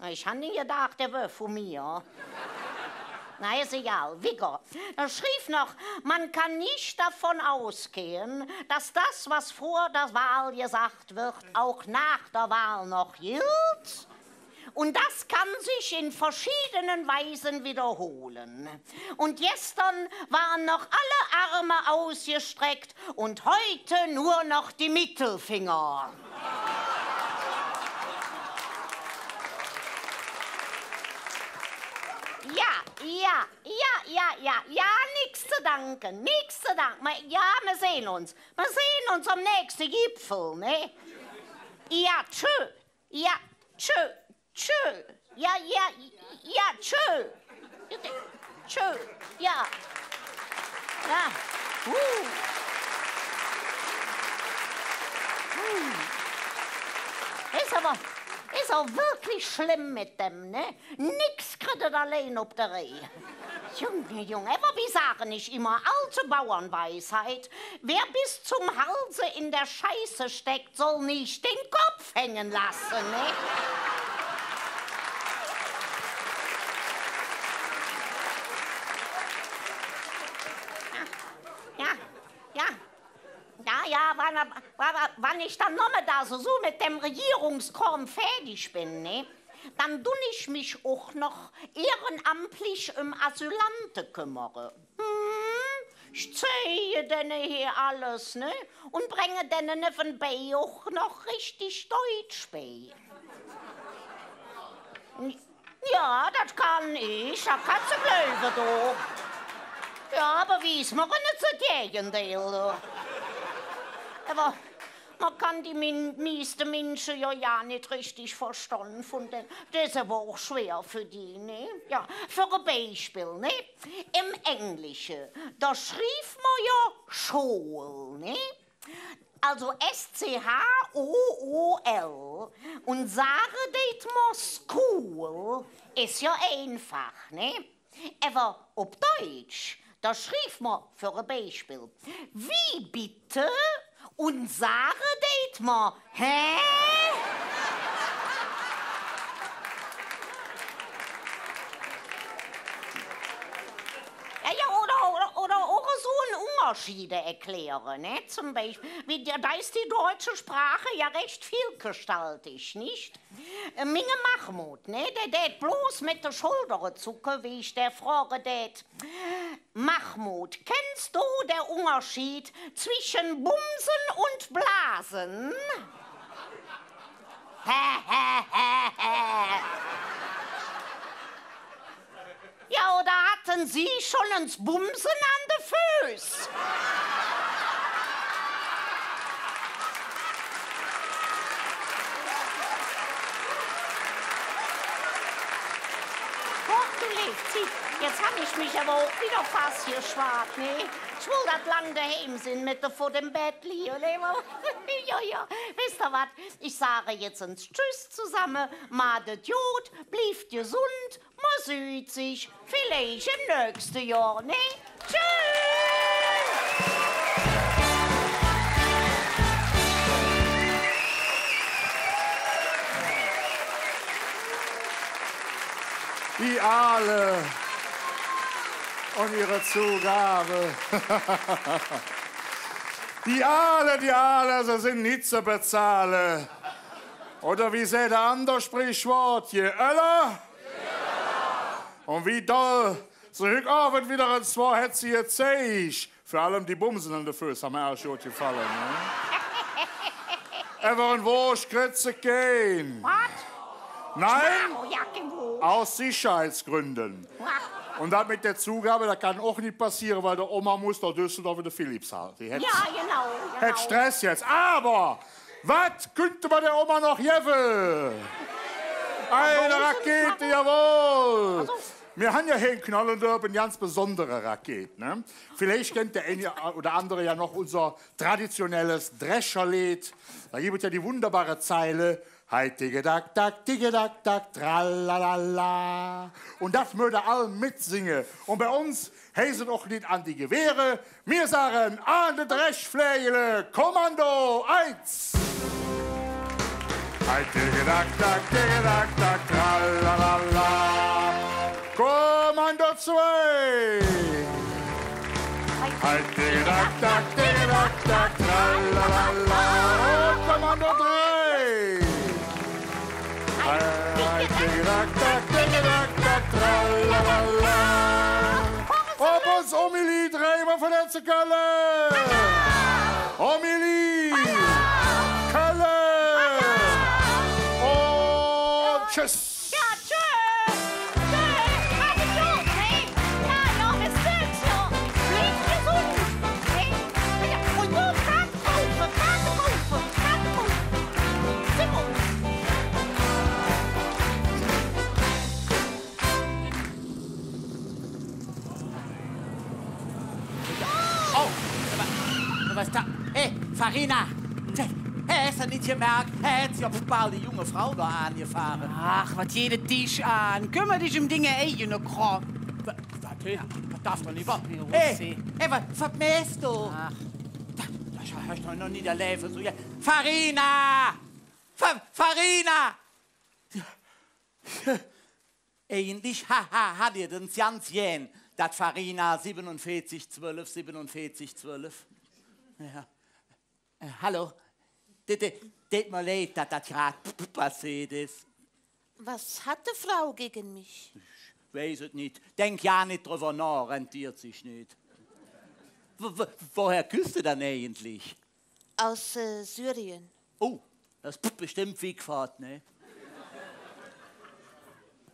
Speaker 19: Ich habe nicht gedacht, der wäre von mir. Na, ist egal. Wigger. Er schrieb noch, man kann nicht davon ausgehen, dass das, was vor der Wahl gesagt wird, auch nach der Wahl noch gilt. Und das kann sich in verschiedenen Weisen wiederholen. Und gestern waren noch alle Arme ausgestreckt und heute nur noch die Mittelfinger. Ja, nichts zu danken. Ja, wir sehen uns. Wir sehen uns am nächsten Gipfel, ne? Ja, tschö. Ja, tschö. Ja, tschö. Tschö, ja. Aber ist auch wirklich schlimm mit dem, ne? Nix kriegt allein auf der Reihe. Junge, aber wie sagen ich immer, alte Bauernweisheit, wer bis zum Halse in der Scheiße steckt, soll nicht den Kopf hängen lassen, ne? Wann ich dann nochmal da so mit dem Regierungskorn fertig bin, ne? Dann tun ich mich auch noch ehrenamtlich Asylanten kümmere. Ich zähle denen hier alles, ne? Und bringe denen nebenbei auch noch richtig Deutsch bei. Ja, das kann ich. Da kannst du bleiben, du. Ja, aber wie ist mir nicht so Gegenteil, aber man kann die meisten Menschen ja nicht richtig verstehen. Das ist aber auch schwer für die, ne? Ja, für ein Beispiel, ne? Im Englischen, da schrieb man ja Schul, ne? Also S-C-H-O-O-L. Und sagen det man School ist ja einfach, ne? Aber auf Deutsch, da schrieb man für ein Beispiel. Wie bitte? Und sage det mal, hä? Oder auch so einen Unterschied erklären, ne? Zum Beispiel, da ist die deutsche Sprache ja recht vielgestaltig, nicht? Minge Mahmoud, ne? Der bloß mit der Schulter zucken, wie ich der frage, det. Mahmoud, kennst du den Unterschied zwischen Bumsen und Blasen? Ja, oder hatten Sie schon ins Bumsen an den Füßen? Jetzt hab ich mich aber auch wieder fast geschwart, ne? Ich will das lang daheim sind mit vor dem Bett liegen, ne? Ja, wisst ihr was? Ich sage jetzt uns Tschüss zusammen, madet gut, bleibt gesund, man sieht sich, vielleicht im nächsten Jahr, ne? Tschüss!
Speaker 4: Die Aale und ihre Zugabe. Die Aale, sie sind nicht zu bezahlen. Oder wie sagt der andere Sprichwort? Je öller. Und wie doll. So heute Abend wieder ein zwei hat sie jetzt Zeich. Vor allem die Bumsen an der Füße haben mir auch schon gefallen. Ne? Even wo Skritze gehen.
Speaker 19: Was?
Speaker 4: Nein, aus Sicherheitsgründen. Und das mit der Zugabe, das kann auch nicht passieren, weil der Oma muss nach Düsseldorf in der Philips halten. Die hat,
Speaker 19: genau.
Speaker 4: Hat Stress jetzt. Aber, was könnte man der Oma noch geben? Eine Rakete, jawohl. Wir haben ja hier in Knollendorf eine ganz besondere Rakete. Ne? Vielleicht kennt der eine oder andere ja noch unser traditionelles Drescherlied. Da gibt es ja die wunderbare Zeile, Hei, tiggedack, dack, tiggedack, dack, tralalala. Und das möchte alle mitsingen. Und bei uns heißt auch nicht an die Gewehre. Wir sagen an die Dreschfläche, Kommando 1. Hei, tiggedack, dack, tiggedack, dack, tralalala. Kommando 2. Hei, tiggedack, dack, tiggedack, dack, tralalala. Und Kommando 3. Op ons Omelie, dreimer van het Kalle. Omelie, Kalle. Und tschüss.
Speaker 19: Ja, tschüss. Ja, bis bald, ja. Bleibt gesund. Und du kannst rufen. Simon.
Speaker 6: Was da? Hey, Farina! hast du nicht gemerkt? Hat sie auf bald die junge Frau da angefahren.
Speaker 5: Ach, was geht dich an? Kümmer dich um Dinge eigene Kram.
Speaker 6: Was darf doch nicht wahr? Hey, was vermisst du?
Speaker 5: Ach.
Speaker 6: Das hast du noch nie erlebt. So, ja. Farina! Farina! Eigentlich hat ihr den ganz jen, das Farina 4712. Ja. Hallo. Det mir leid, dass das gerade passiert ist.
Speaker 2: Was hat die Frau gegen mich?
Speaker 6: Ich weiß es nicht. Denk ja nicht drüber nach, rentiert sich nicht. Woher küsst du denn eigentlich?
Speaker 2: Aus Syrien.
Speaker 6: Oh, das ist bestimmt Wegfahrt, ne?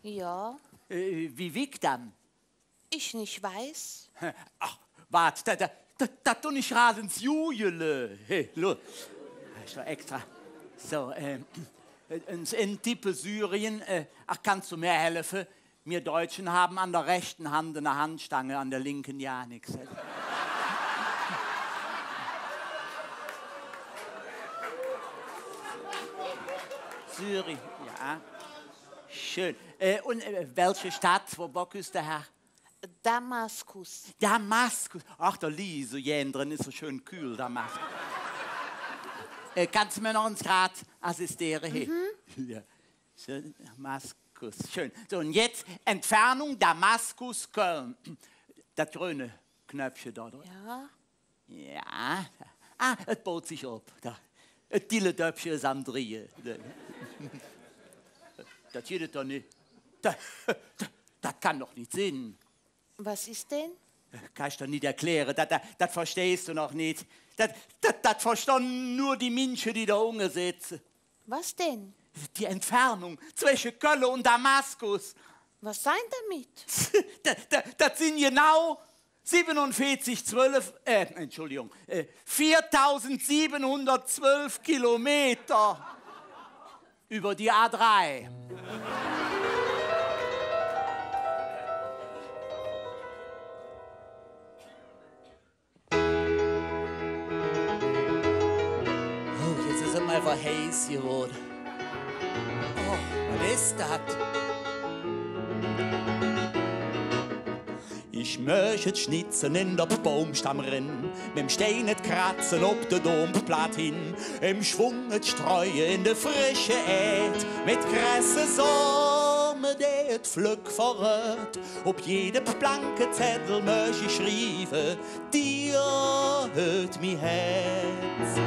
Speaker 2: Ja.
Speaker 6: Wie wiegt dann?
Speaker 2: Ich nicht weiß.
Speaker 6: Ach, warte, da tu nicht gerade ins Jujele. Hey, lo. Ich war extra. So, in Tippe Syrien, ach, kannst du mir helfen? Wir Deutschen haben an der rechten Hand eine Handstange, an der linken ja nichts. Syrien, ja. Schön. Und welche Stadt, wo Bock ist der Herr?
Speaker 2: Damaskus.
Speaker 6: Damaskus. Ach, da liegt so jen drin, ist so schön kühl, Damaskus. Kannst du mir noch uns Grad assistieren? Mhm. Ja. Schön, Damaskus, schön. So, und jetzt Entfernung Damaskus, Köln. Das grüne Knöpfchen da drin.
Speaker 2: Ja.
Speaker 6: Ja. Ah, es baut sich ab. Da. Das Dille-Döpfchen ist am Drehen. Das geht doch nicht. Das kann doch nicht sein.
Speaker 2: Was ist denn?
Speaker 6: Kann ich doch nicht erklären. Das verstehst du noch nicht. Das verstehen nur die Menschen, die da unten sitzen.
Speaker 2: Was denn?
Speaker 6: Die Entfernung zwischen Köln und Damaskus.
Speaker 2: Was sein damit?
Speaker 6: Das sind genau 4712 Kilometer über die A3. Oh, jetzt ist es mal einfach heiß geworden. Oh, was ist das? Ich möchte schnitzen in der Baumstamm rennen, mit dem Stein kratzen ob der Domplatt hin, im Schwung streuen in der frische Erd, mit krasse Sommer, der Pflück verrät. Ob jede blanke Zettel möchte ich schreiben, dir hört mi Herz,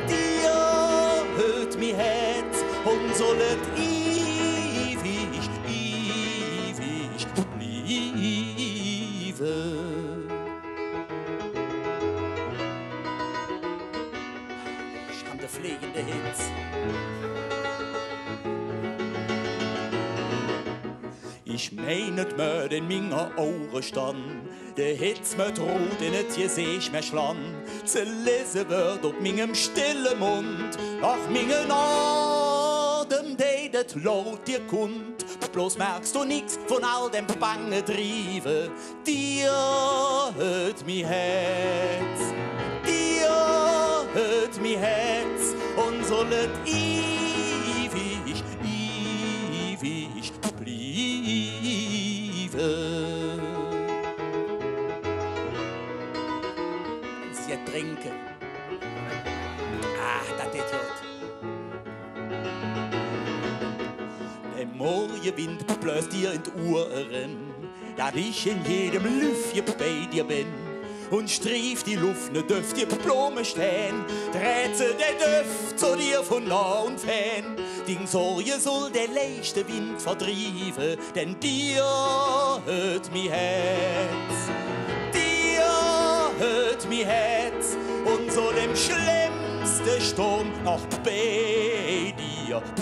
Speaker 6: dir hört mi Herz, und sollet ewig bleiben. Ich kann der fliegende Hitz. Ich meinet mir in meiner Ohren stand, der Hitz mit Rot in et Gesicht mehr schlan, zu lesen wird auf meinem stillen Mund, nach meinen Atem, der das laut dir kund. Bloß merkst du nix von all dem bange Triebe. Dir hört mi Herz, dir hört mi Herz, und sollet ewig bleiben. Sie trinken. Ah, das ist gut. Der Morgenwind bläst dir in die Ohren, dass ich in jedem Lüftchen bei dir bin. Und strief die Luft, ne dürft ihr Blumen stehen, dreht sie der Düft zu dir von nah und fern. Die Sorge soll der leichte Wind vertrieben, denn dir hört mi Herz, dir hört mi Herz, und soll im schlimmsten Sturm noch bei dir bleiben.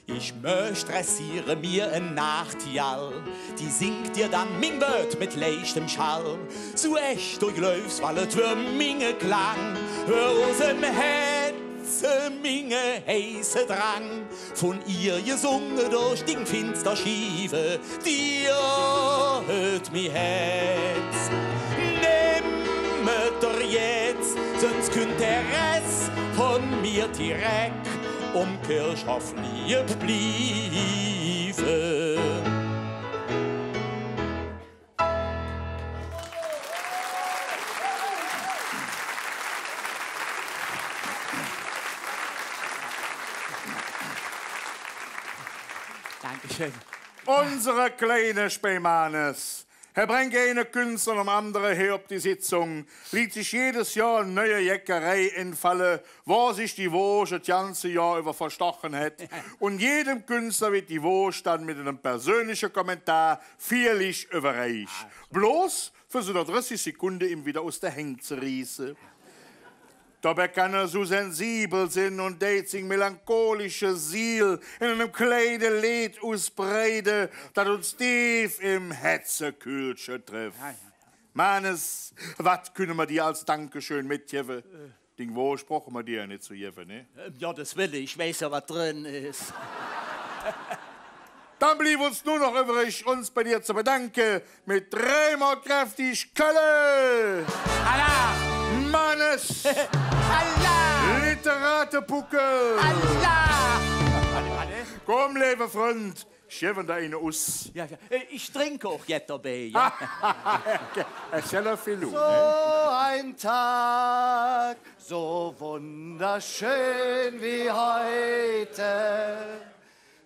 Speaker 6: Ich möchte dressiere mir ein Nachtigall, die singt dir dann mein Wort mit leichtem Schall. So echt durchläufst, weil es für minge Klang, hör aus dem Herzen
Speaker 20: Schlinge heiße Drang, von ihr gesungen durch den finster Schiefe, dir hört mi Herz. Nehmet er jetzt, sonst könnt der Rest von mir direkt Kirchhof lieb bliebe.
Speaker 6: Dankeschön.
Speaker 4: Unsere kleine Spähmanes. Er bringt eine Künstler um andere her auf die Sitzung, liegt sich jedes Jahr eine neue Jäckerei infalle, wo sich die Wurst das ganze Jahr über verstochen hat. Und jedem Künstler wird die Wurst dann mit einem persönlichen Kommentar feierlich überreicht. Bloß für so 30 Sekunden ihm wieder aus der Hände zu reißen. Dabei kann er so sensibel sein und sich melancholische Ziel in einem kleinen Lied ausbreiten, das uns tief im Hetzekühlchen trifft. Manes, was können wir dir als Dankeschön mitgeben? Den Wurst brauchen wir dir nicht zu geben, ne?
Speaker 6: Ja, das will ich. Ich weiß ja, was drin ist.
Speaker 4: Dann blieb uns nur noch übrig, uns bei dir zu bedanken mit dreimal kräftig Kölle!
Speaker 6: Allah!
Speaker 4: Mannes!
Speaker 6: Allah!
Speaker 4: Literatenpuckel!
Speaker 6: Allah!
Speaker 4: Komm, lieber Freund, schieben da eine aus.
Speaker 6: Ja, ich trinke auch jetzt dabei, ja.
Speaker 4: Es ist ja viel
Speaker 17: So ein Tag, so wunderschön wie heute.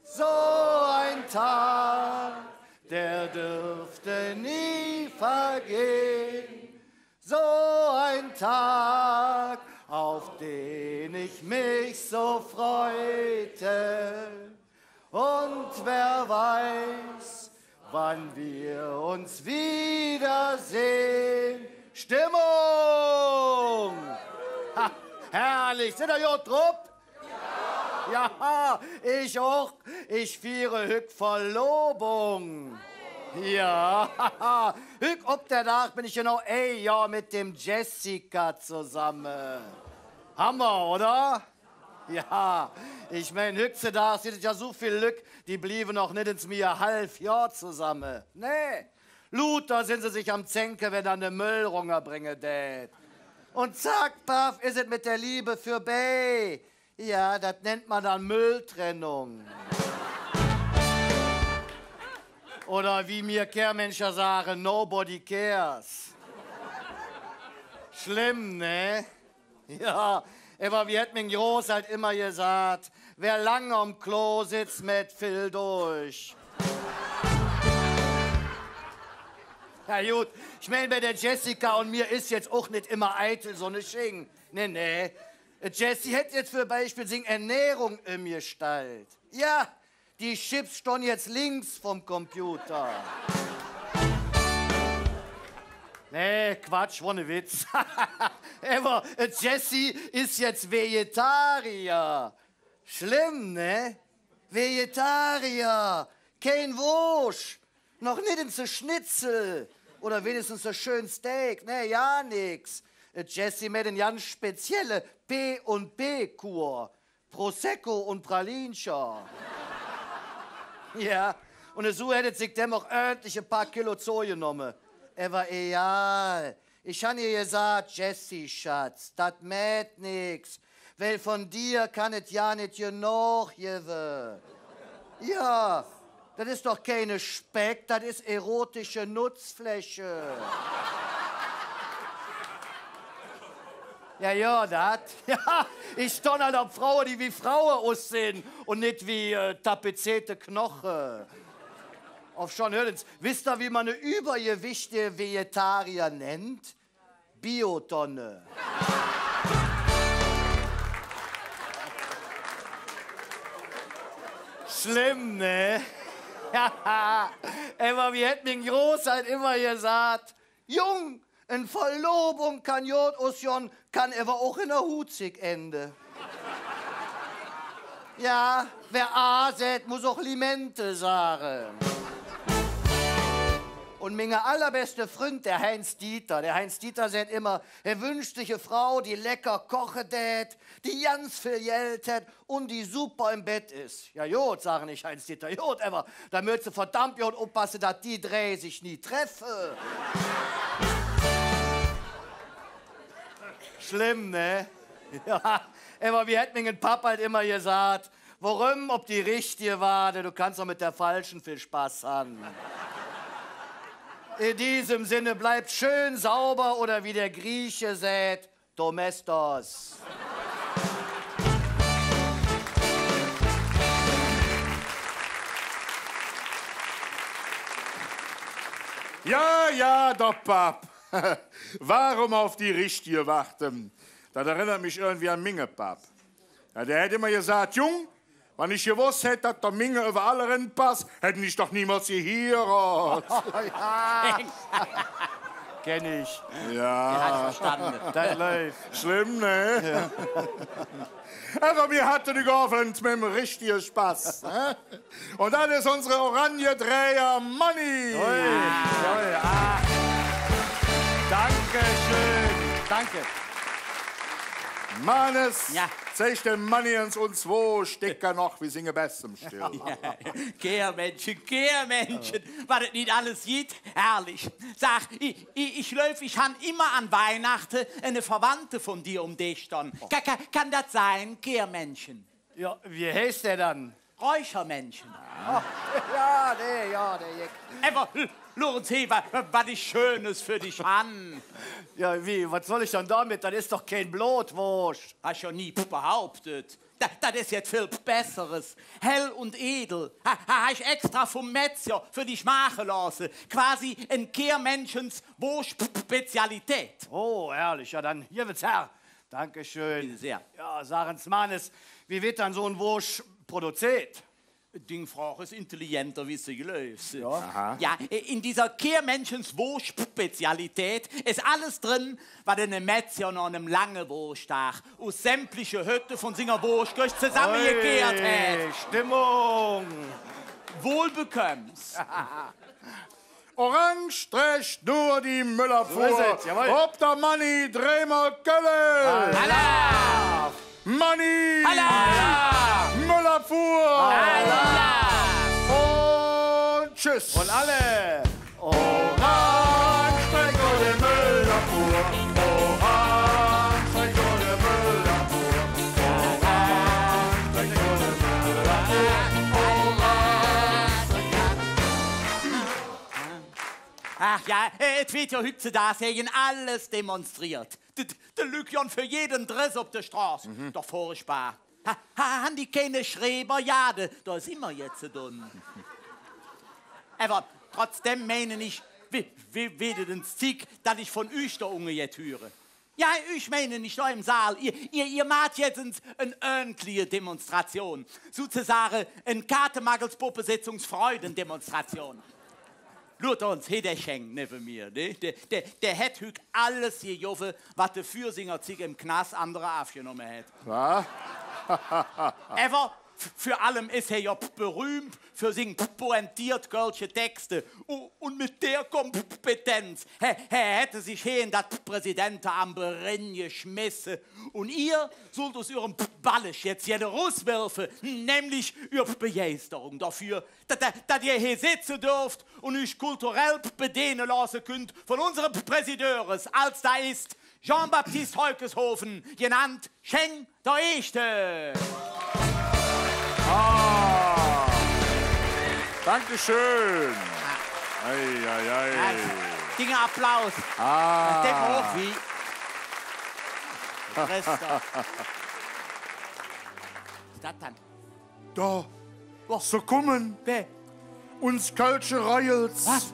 Speaker 17: So ein Tag, der dürfte nie vergehen. So ein Tag, auf den ich mich so freute. Und wer weiß, wann wir uns wiedersehen. Stimmung! Ha, herrlich, sind ihr gut drauf? Ja, ich auch. Ich feiere Hück Verlobung. Ja, Hück ob der Tag bin ich genau ein Jahr mit dem Jessica zusammen. Hammer, oder? Ja, ich mein, Hückse da sind ja so viel Glück, die blieben noch nicht ins mir halb Jahr zusammen. Nee, Luther sind sie sich am Zenke, wenn er eine Müllrunger bringe dät. Und zack, paff, ist es mit der Liebe für Bay. Ja, das nennt man dann Mülltrennung. Oder wie mir Kehrmenscher sagen, nobody cares. Schlimm, ne? Ja, aber wie hat mein Groß halt immer gesagt, wer lange am Klo sitzt, mit viel durch. Ja gut, ich meine, bei der Jessica und mir ist jetzt auch nicht immer eitel so eine Sching. Nee. Jessie hätte jetzt für Beispiel sing Ernährung in mir Gestalt. Ja, die Chips stehen jetzt links vom Computer. Nee, Quatsch, ohne Witz. Aber Jessie ist jetzt Vegetarier. Schlimm, ne? Vegetarier. Kein Wurst. Noch nicht ins Schnitzel. Oder wenigstens ein schön Steak. Ne, ja nix. Jessie mit eine ganz spezielle P&P-Kur. Prosecco und Pralinscher. Ja, und so hätte sich dem auch ordentlich ein paar Kilo zugenommen. Aber egal. Ich han ihr gesagt, Jessie, Schatz, dat mäht nix. Weil von dir kann es ja nicht genug geben. Ja, das ist doch keine Speck, das ist erotische Nutzfläche. Ja, das. Ja, ich donner halt auf Frauen, die wie Frauen aussehen und nicht wie tapezierte Knochen. Auf schon hört's. Wisst ihr, wie man eine übergewichtige Vegetarier nennt? Biotonne. Schlimm, ne? Ja, aber wie hätten den Großheit immer gesagt, Jung, eine Verlobung kann jod ausjon, kann aber auch in der Hutzig ende. Ja, wer A sät, muss auch Limente sagen. Und mein allerbeste Freund, der Heinz Dieter. Der Heinz Dieter sagt immer, er wünscht sich eine Frau, die lecker kochen tät, die ganz viel Geld hat und die super im Bett ist. Ja, Jod, sagen ich Heinz Dieter, Jod, aber da müsst ihr verdammt Jod aufpassen, dass die drei sich nie treffen. Schlimm, ne? Ja, aber wie hätte mein Papa halt immer gesagt, warum, ob die richtige war, denn du kannst doch mit der falschen viel Spaß haben. In diesem Sinne, bleibt schön sauber oder wie der Grieche sagt, Domestos.
Speaker 4: Ja, doch, Pap. Warum auf die Richtige warten? Das erinnert mich irgendwie an Minge, Pap. Ja, der hätte immer gesagt, Jung, wenn ich gewusst hätte, dass der Minge über alle reinpasst, hätten ich doch niemals hier.
Speaker 17: Ja. Kenn ich.
Speaker 4: Ja.
Speaker 17: Verstanden. Das läuft.
Speaker 4: Schlimm, ne? Ja. Aber wir hatten die Abend mit dem richtigen Spaß. Ne? Und das ist unsere Orange-Dreher Money.
Speaker 17: Danke schön. Danke.
Speaker 4: Mannes, zeig den Money ins uns wo, Stecker noch, wir singen bestem still.
Speaker 6: Kehrmenschen, war das nicht alles geht? Herrlich. Sag, ich han immer an Weihnachten eine Verwandte von dir um dich dann. Kann das sein, Kehrmenschen?
Speaker 17: Ja, wie heißt der dann?
Speaker 6: Räuchermenschen.
Speaker 17: Ja, der.
Speaker 6: Aber, Lorenz Heber, was ist Schönes für dich an?
Speaker 17: Ja, wie, was soll ich dann damit? Das ist doch kein Blutwurst.
Speaker 6: Hast du ja nie behauptet. Das ist jetzt viel Besseres. Hell und edel. Hast ich extra vom Metzger für dich machen lassen. Quasi ein Kehrmenschens Wurst-Spezialität.
Speaker 17: Oh, herrlich. Ja, dann, hier wird's her. Dankeschön.
Speaker 6: Bitte sehr.
Speaker 17: Ja, sagen's Mannes, wie wird dann so ein Wurst produziert?
Speaker 6: Die Frau ist intelligenter, wie sie gelöst.
Speaker 17: Ja.
Speaker 6: Ja, in dieser Kehrmenschens Wurst-Spezialität ist alles drin, was in einem Metzger noch einem langen Wursttag aus sämtliche Hütte von seiner Wurst zusammengekehrt hat.
Speaker 17: Stimmung.
Speaker 6: Wohlbekommst.
Speaker 4: Orange streicht nur die Müllerfuhr.
Speaker 17: So ist es, jawohl.
Speaker 4: Ob der Money, dreimal Kölle.
Speaker 6: Alla!
Speaker 4: Money!
Speaker 6: Alla!
Speaker 4: Müllerfuhr!
Speaker 6: Alla!
Speaker 4: Und tschüss!
Speaker 17: Und alle!
Speaker 4: Orange streicht nur die Müllerfuhr. Orange streicht nur die Müllerfuhr. Orange streicht nur die Müllerfuhr.
Speaker 6: Ach ja, es wird ja heute da sehen, alles demonstriert. Der Lückjon für jeden Driss auf der Straße. Doch furchtbar. Han die keine Schreberjade, da ist immer jetzt so dumm. Aber trotzdem meine ich, wie den Zick, dass ich von euch da unge jetzt höre. Ja, ich meine nicht da im Saal. Ihr macht jetzt eine ordentliche Demonstration. Sozusagen eine Kartemagelspuppe-Sitzungsfreuden-Demonstration. Schaut uns, der schenkt neben mir. Ne? Der hat heute alles gejoffen, was der Fürsinger Zieg im Knast andere aufgenommen hat.
Speaker 4: Was?
Speaker 6: Aber für allem ist er ja berühmt für seine pointiert kölsche Texte. Und mit der Kompetenz er hätte sich hier in das Präsidentenamt geschmissen. Und ihr sollt aus eurem Ballisch jetzt jede rauswerfen, nämlich eure Begeisterung dafür, dass ihr hier sitzen dürft und euch kulturell bedienen lassen könnt von unserem Präsideurs, als da ist Jean-Baptiste Heukeshofen, genannt Scheng der Echte.
Speaker 4: Ah, Dankeschön. Ei.
Speaker 6: Dinge Applaus.
Speaker 4: Ah.
Speaker 6: Das auch wie. Was ist das dann?
Speaker 4: Da, so kommen.
Speaker 6: Wer?
Speaker 4: Uns Kölsche Royals.
Speaker 6: Was?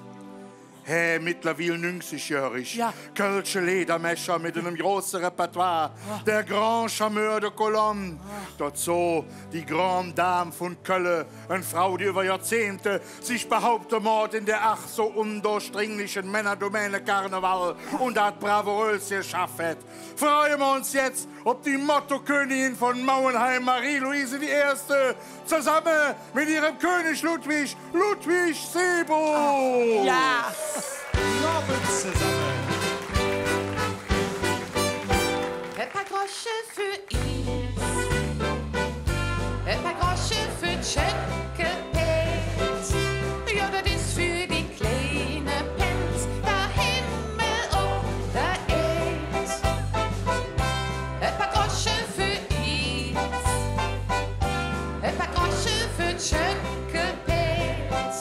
Speaker 4: Hey, mittlerweile 90-jährig.
Speaker 6: Ja.
Speaker 4: Kölsche Ledermescher mit einem großen Repertoire. Der Grand Charmeur de Colombe. dort so die Grande Dame von Köln, eine Frau, die über Jahrzehnte sich behauptet hat in der ach so undurchdringlichen Männerdomäne Karneval und hat bravourös geschafft. Freuen wir uns jetzt, ob die Mottokönigin von Mauenheim, Marie-Louise I., zusammen mit ihrem König Ludwig Sebo.
Speaker 6: Ja.
Speaker 11: Abend zusammen.
Speaker 3: Ein paar Grosche für Is, ein paar Grosche für Tschöckepelz, ja, das ist für die kleine Pens, der Himmel und der Erd. Ein paar Grosche für Is, ein paar Grosche für Tschöckepelz,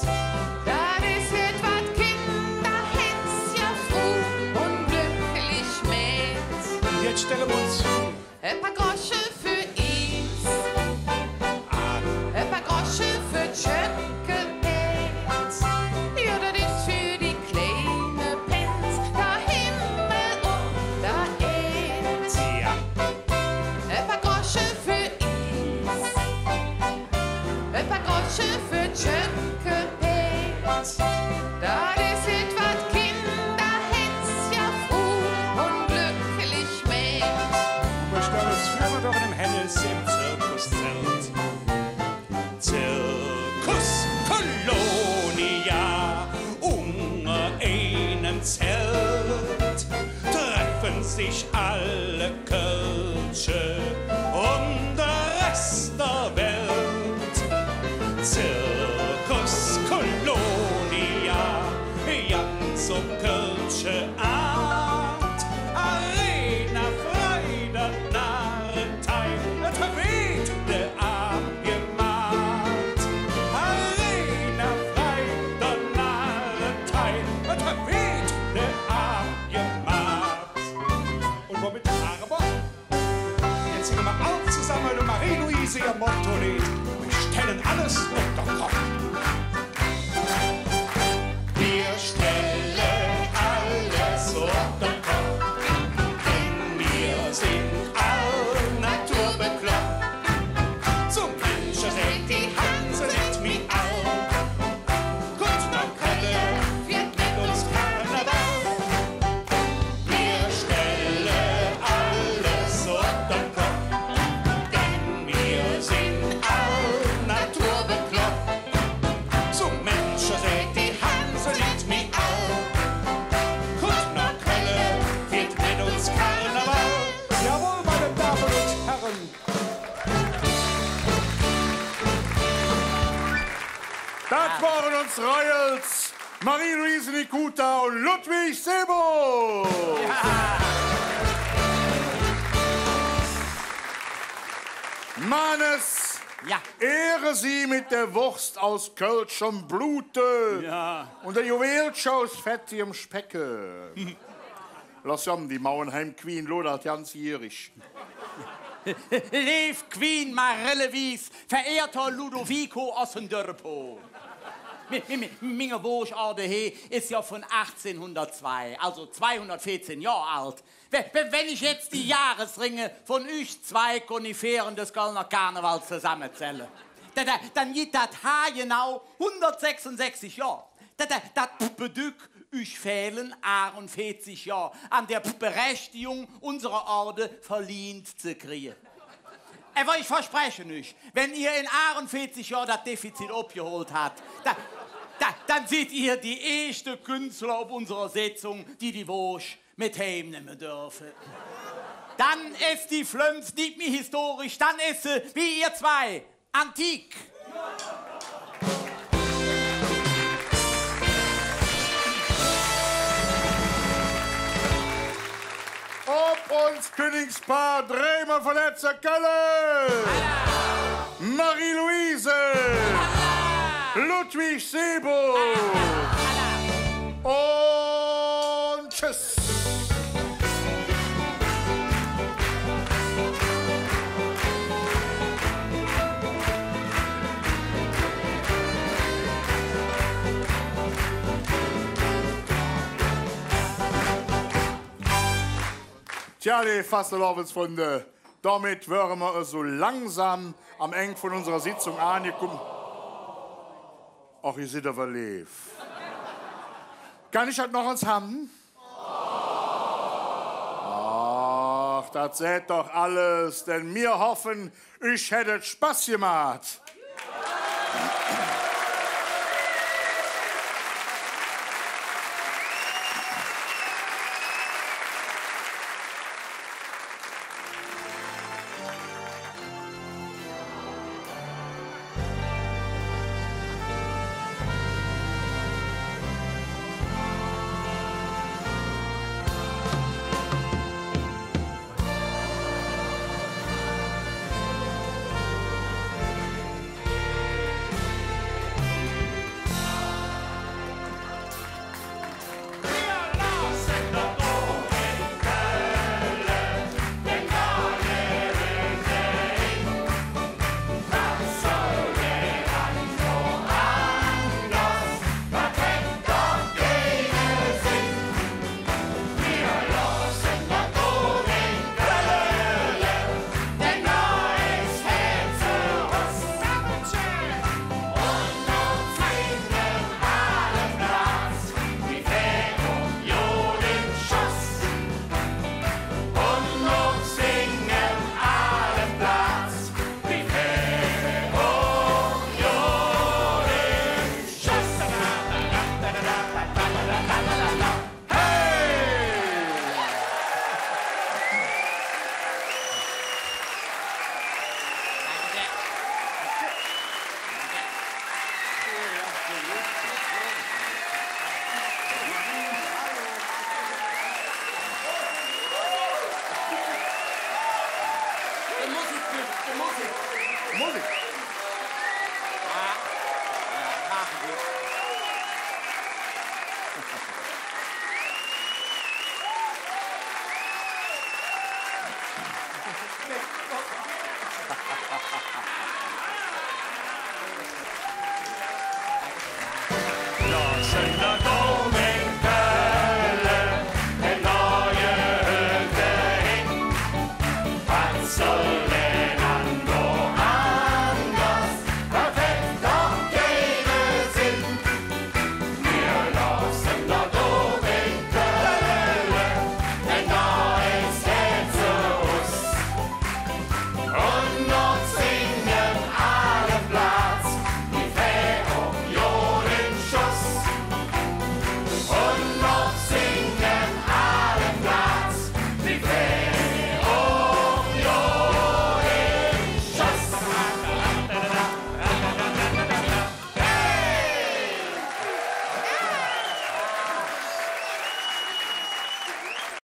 Speaker 3: das ist etwas Kinder hätt's ja froh und glücklich mit.
Speaker 11: Jetzt stellen wir uns
Speaker 3: ein paar Grosche für Is, ein paar Grosche für Tschöckepelz, ja, das ist für die kleine Pens, der Himmel und der Erd.
Speaker 11: Ja.
Speaker 3: Ein paar Grosche für Is, ein paar Grosche für Tschöckepelz, das ist etwas Kinder hätt's ja froh und glücklich mit.
Speaker 11: Wir stellen uns vor, wir waren im Hennes im Zirkuszelt.
Speaker 20: Zirkus Kolonia, unter einem Zelt treffen sich alle Kölsche und der Rest der Welt. Zirkus Kolonia, ganz um Kölsche Art, Arena Freude, Narrenteil, et verweht der Arm gemacht. Arena Freude, Narrenteil, et verweht der Arm gemacht.
Speaker 11: Und womit fahren wir? Jetzt singen wir alle zusammen und Marie-Louise ihr Motto-Lied. Wir stellen alles unter Kopf.
Speaker 20: Wir stellen alles unter Kopf, denn wir sind all naturbekloppt. Zum Menschen sind die Hanse nicht wie all. Gut, noch Kölle wird mit uns Karneval. Wir stellen alles unter Kopf, denn wir sind all naturbekloppt. Zum Menschen sind die Hanse nicht wie all. Gut, noch Kölle wird mit uns Karneval.
Speaker 11: Jawohl, meine Damen und Herren.
Speaker 4: Das waren uns Royals, Marie-Louise Nikuta und Ludwig Sebo. Mannes, ehre Sie mit der Wurst aus Kölschem Blute und der Juwelsch aus fettigem Specke. Lass jam die Mauenheim Queen lodert ganzjährig.
Speaker 6: Lev Queen Marille Wies, verehrter Ludovico Ossendörpo. Minge Woschorde he ist ja von 1802, also 214 Jahre alt. Wenn ich jetzt die Jahresringe von euch zwei Koniferen des Kölner Karnevals zusammenzähle, dann gibt das genau 166 Jahre. Das bedeutet, euch fehlen 41 Jahre an der Berechtigung unserer Orde verliehen zu kriegen. Aber ich verspreche euch, wenn ihr in 41 Jahren das Defizit abgeholt habt, dann seht ihr die erste Künstler auf unserer Sitzung, die Wosch mit heimnehmen dürfen. Dann ist die Flöms nicht mehr historisch, dann ist sie, wie ihr zwei, antik.
Speaker 4: Ob uns Königspaar dreimal verletzter Kölle! Marie-Louise! Ludwig Sebo! Und tschüss! Tja, die Fastelovens von der Damit wären wir so langsam am Ende von unserer Sitzung angekommen. Ach, ihr seid aber lieb. Kann ich das noch uns haben? Ach, das seht doch alles, denn wir hoffen, ich hätte Spaß gemacht.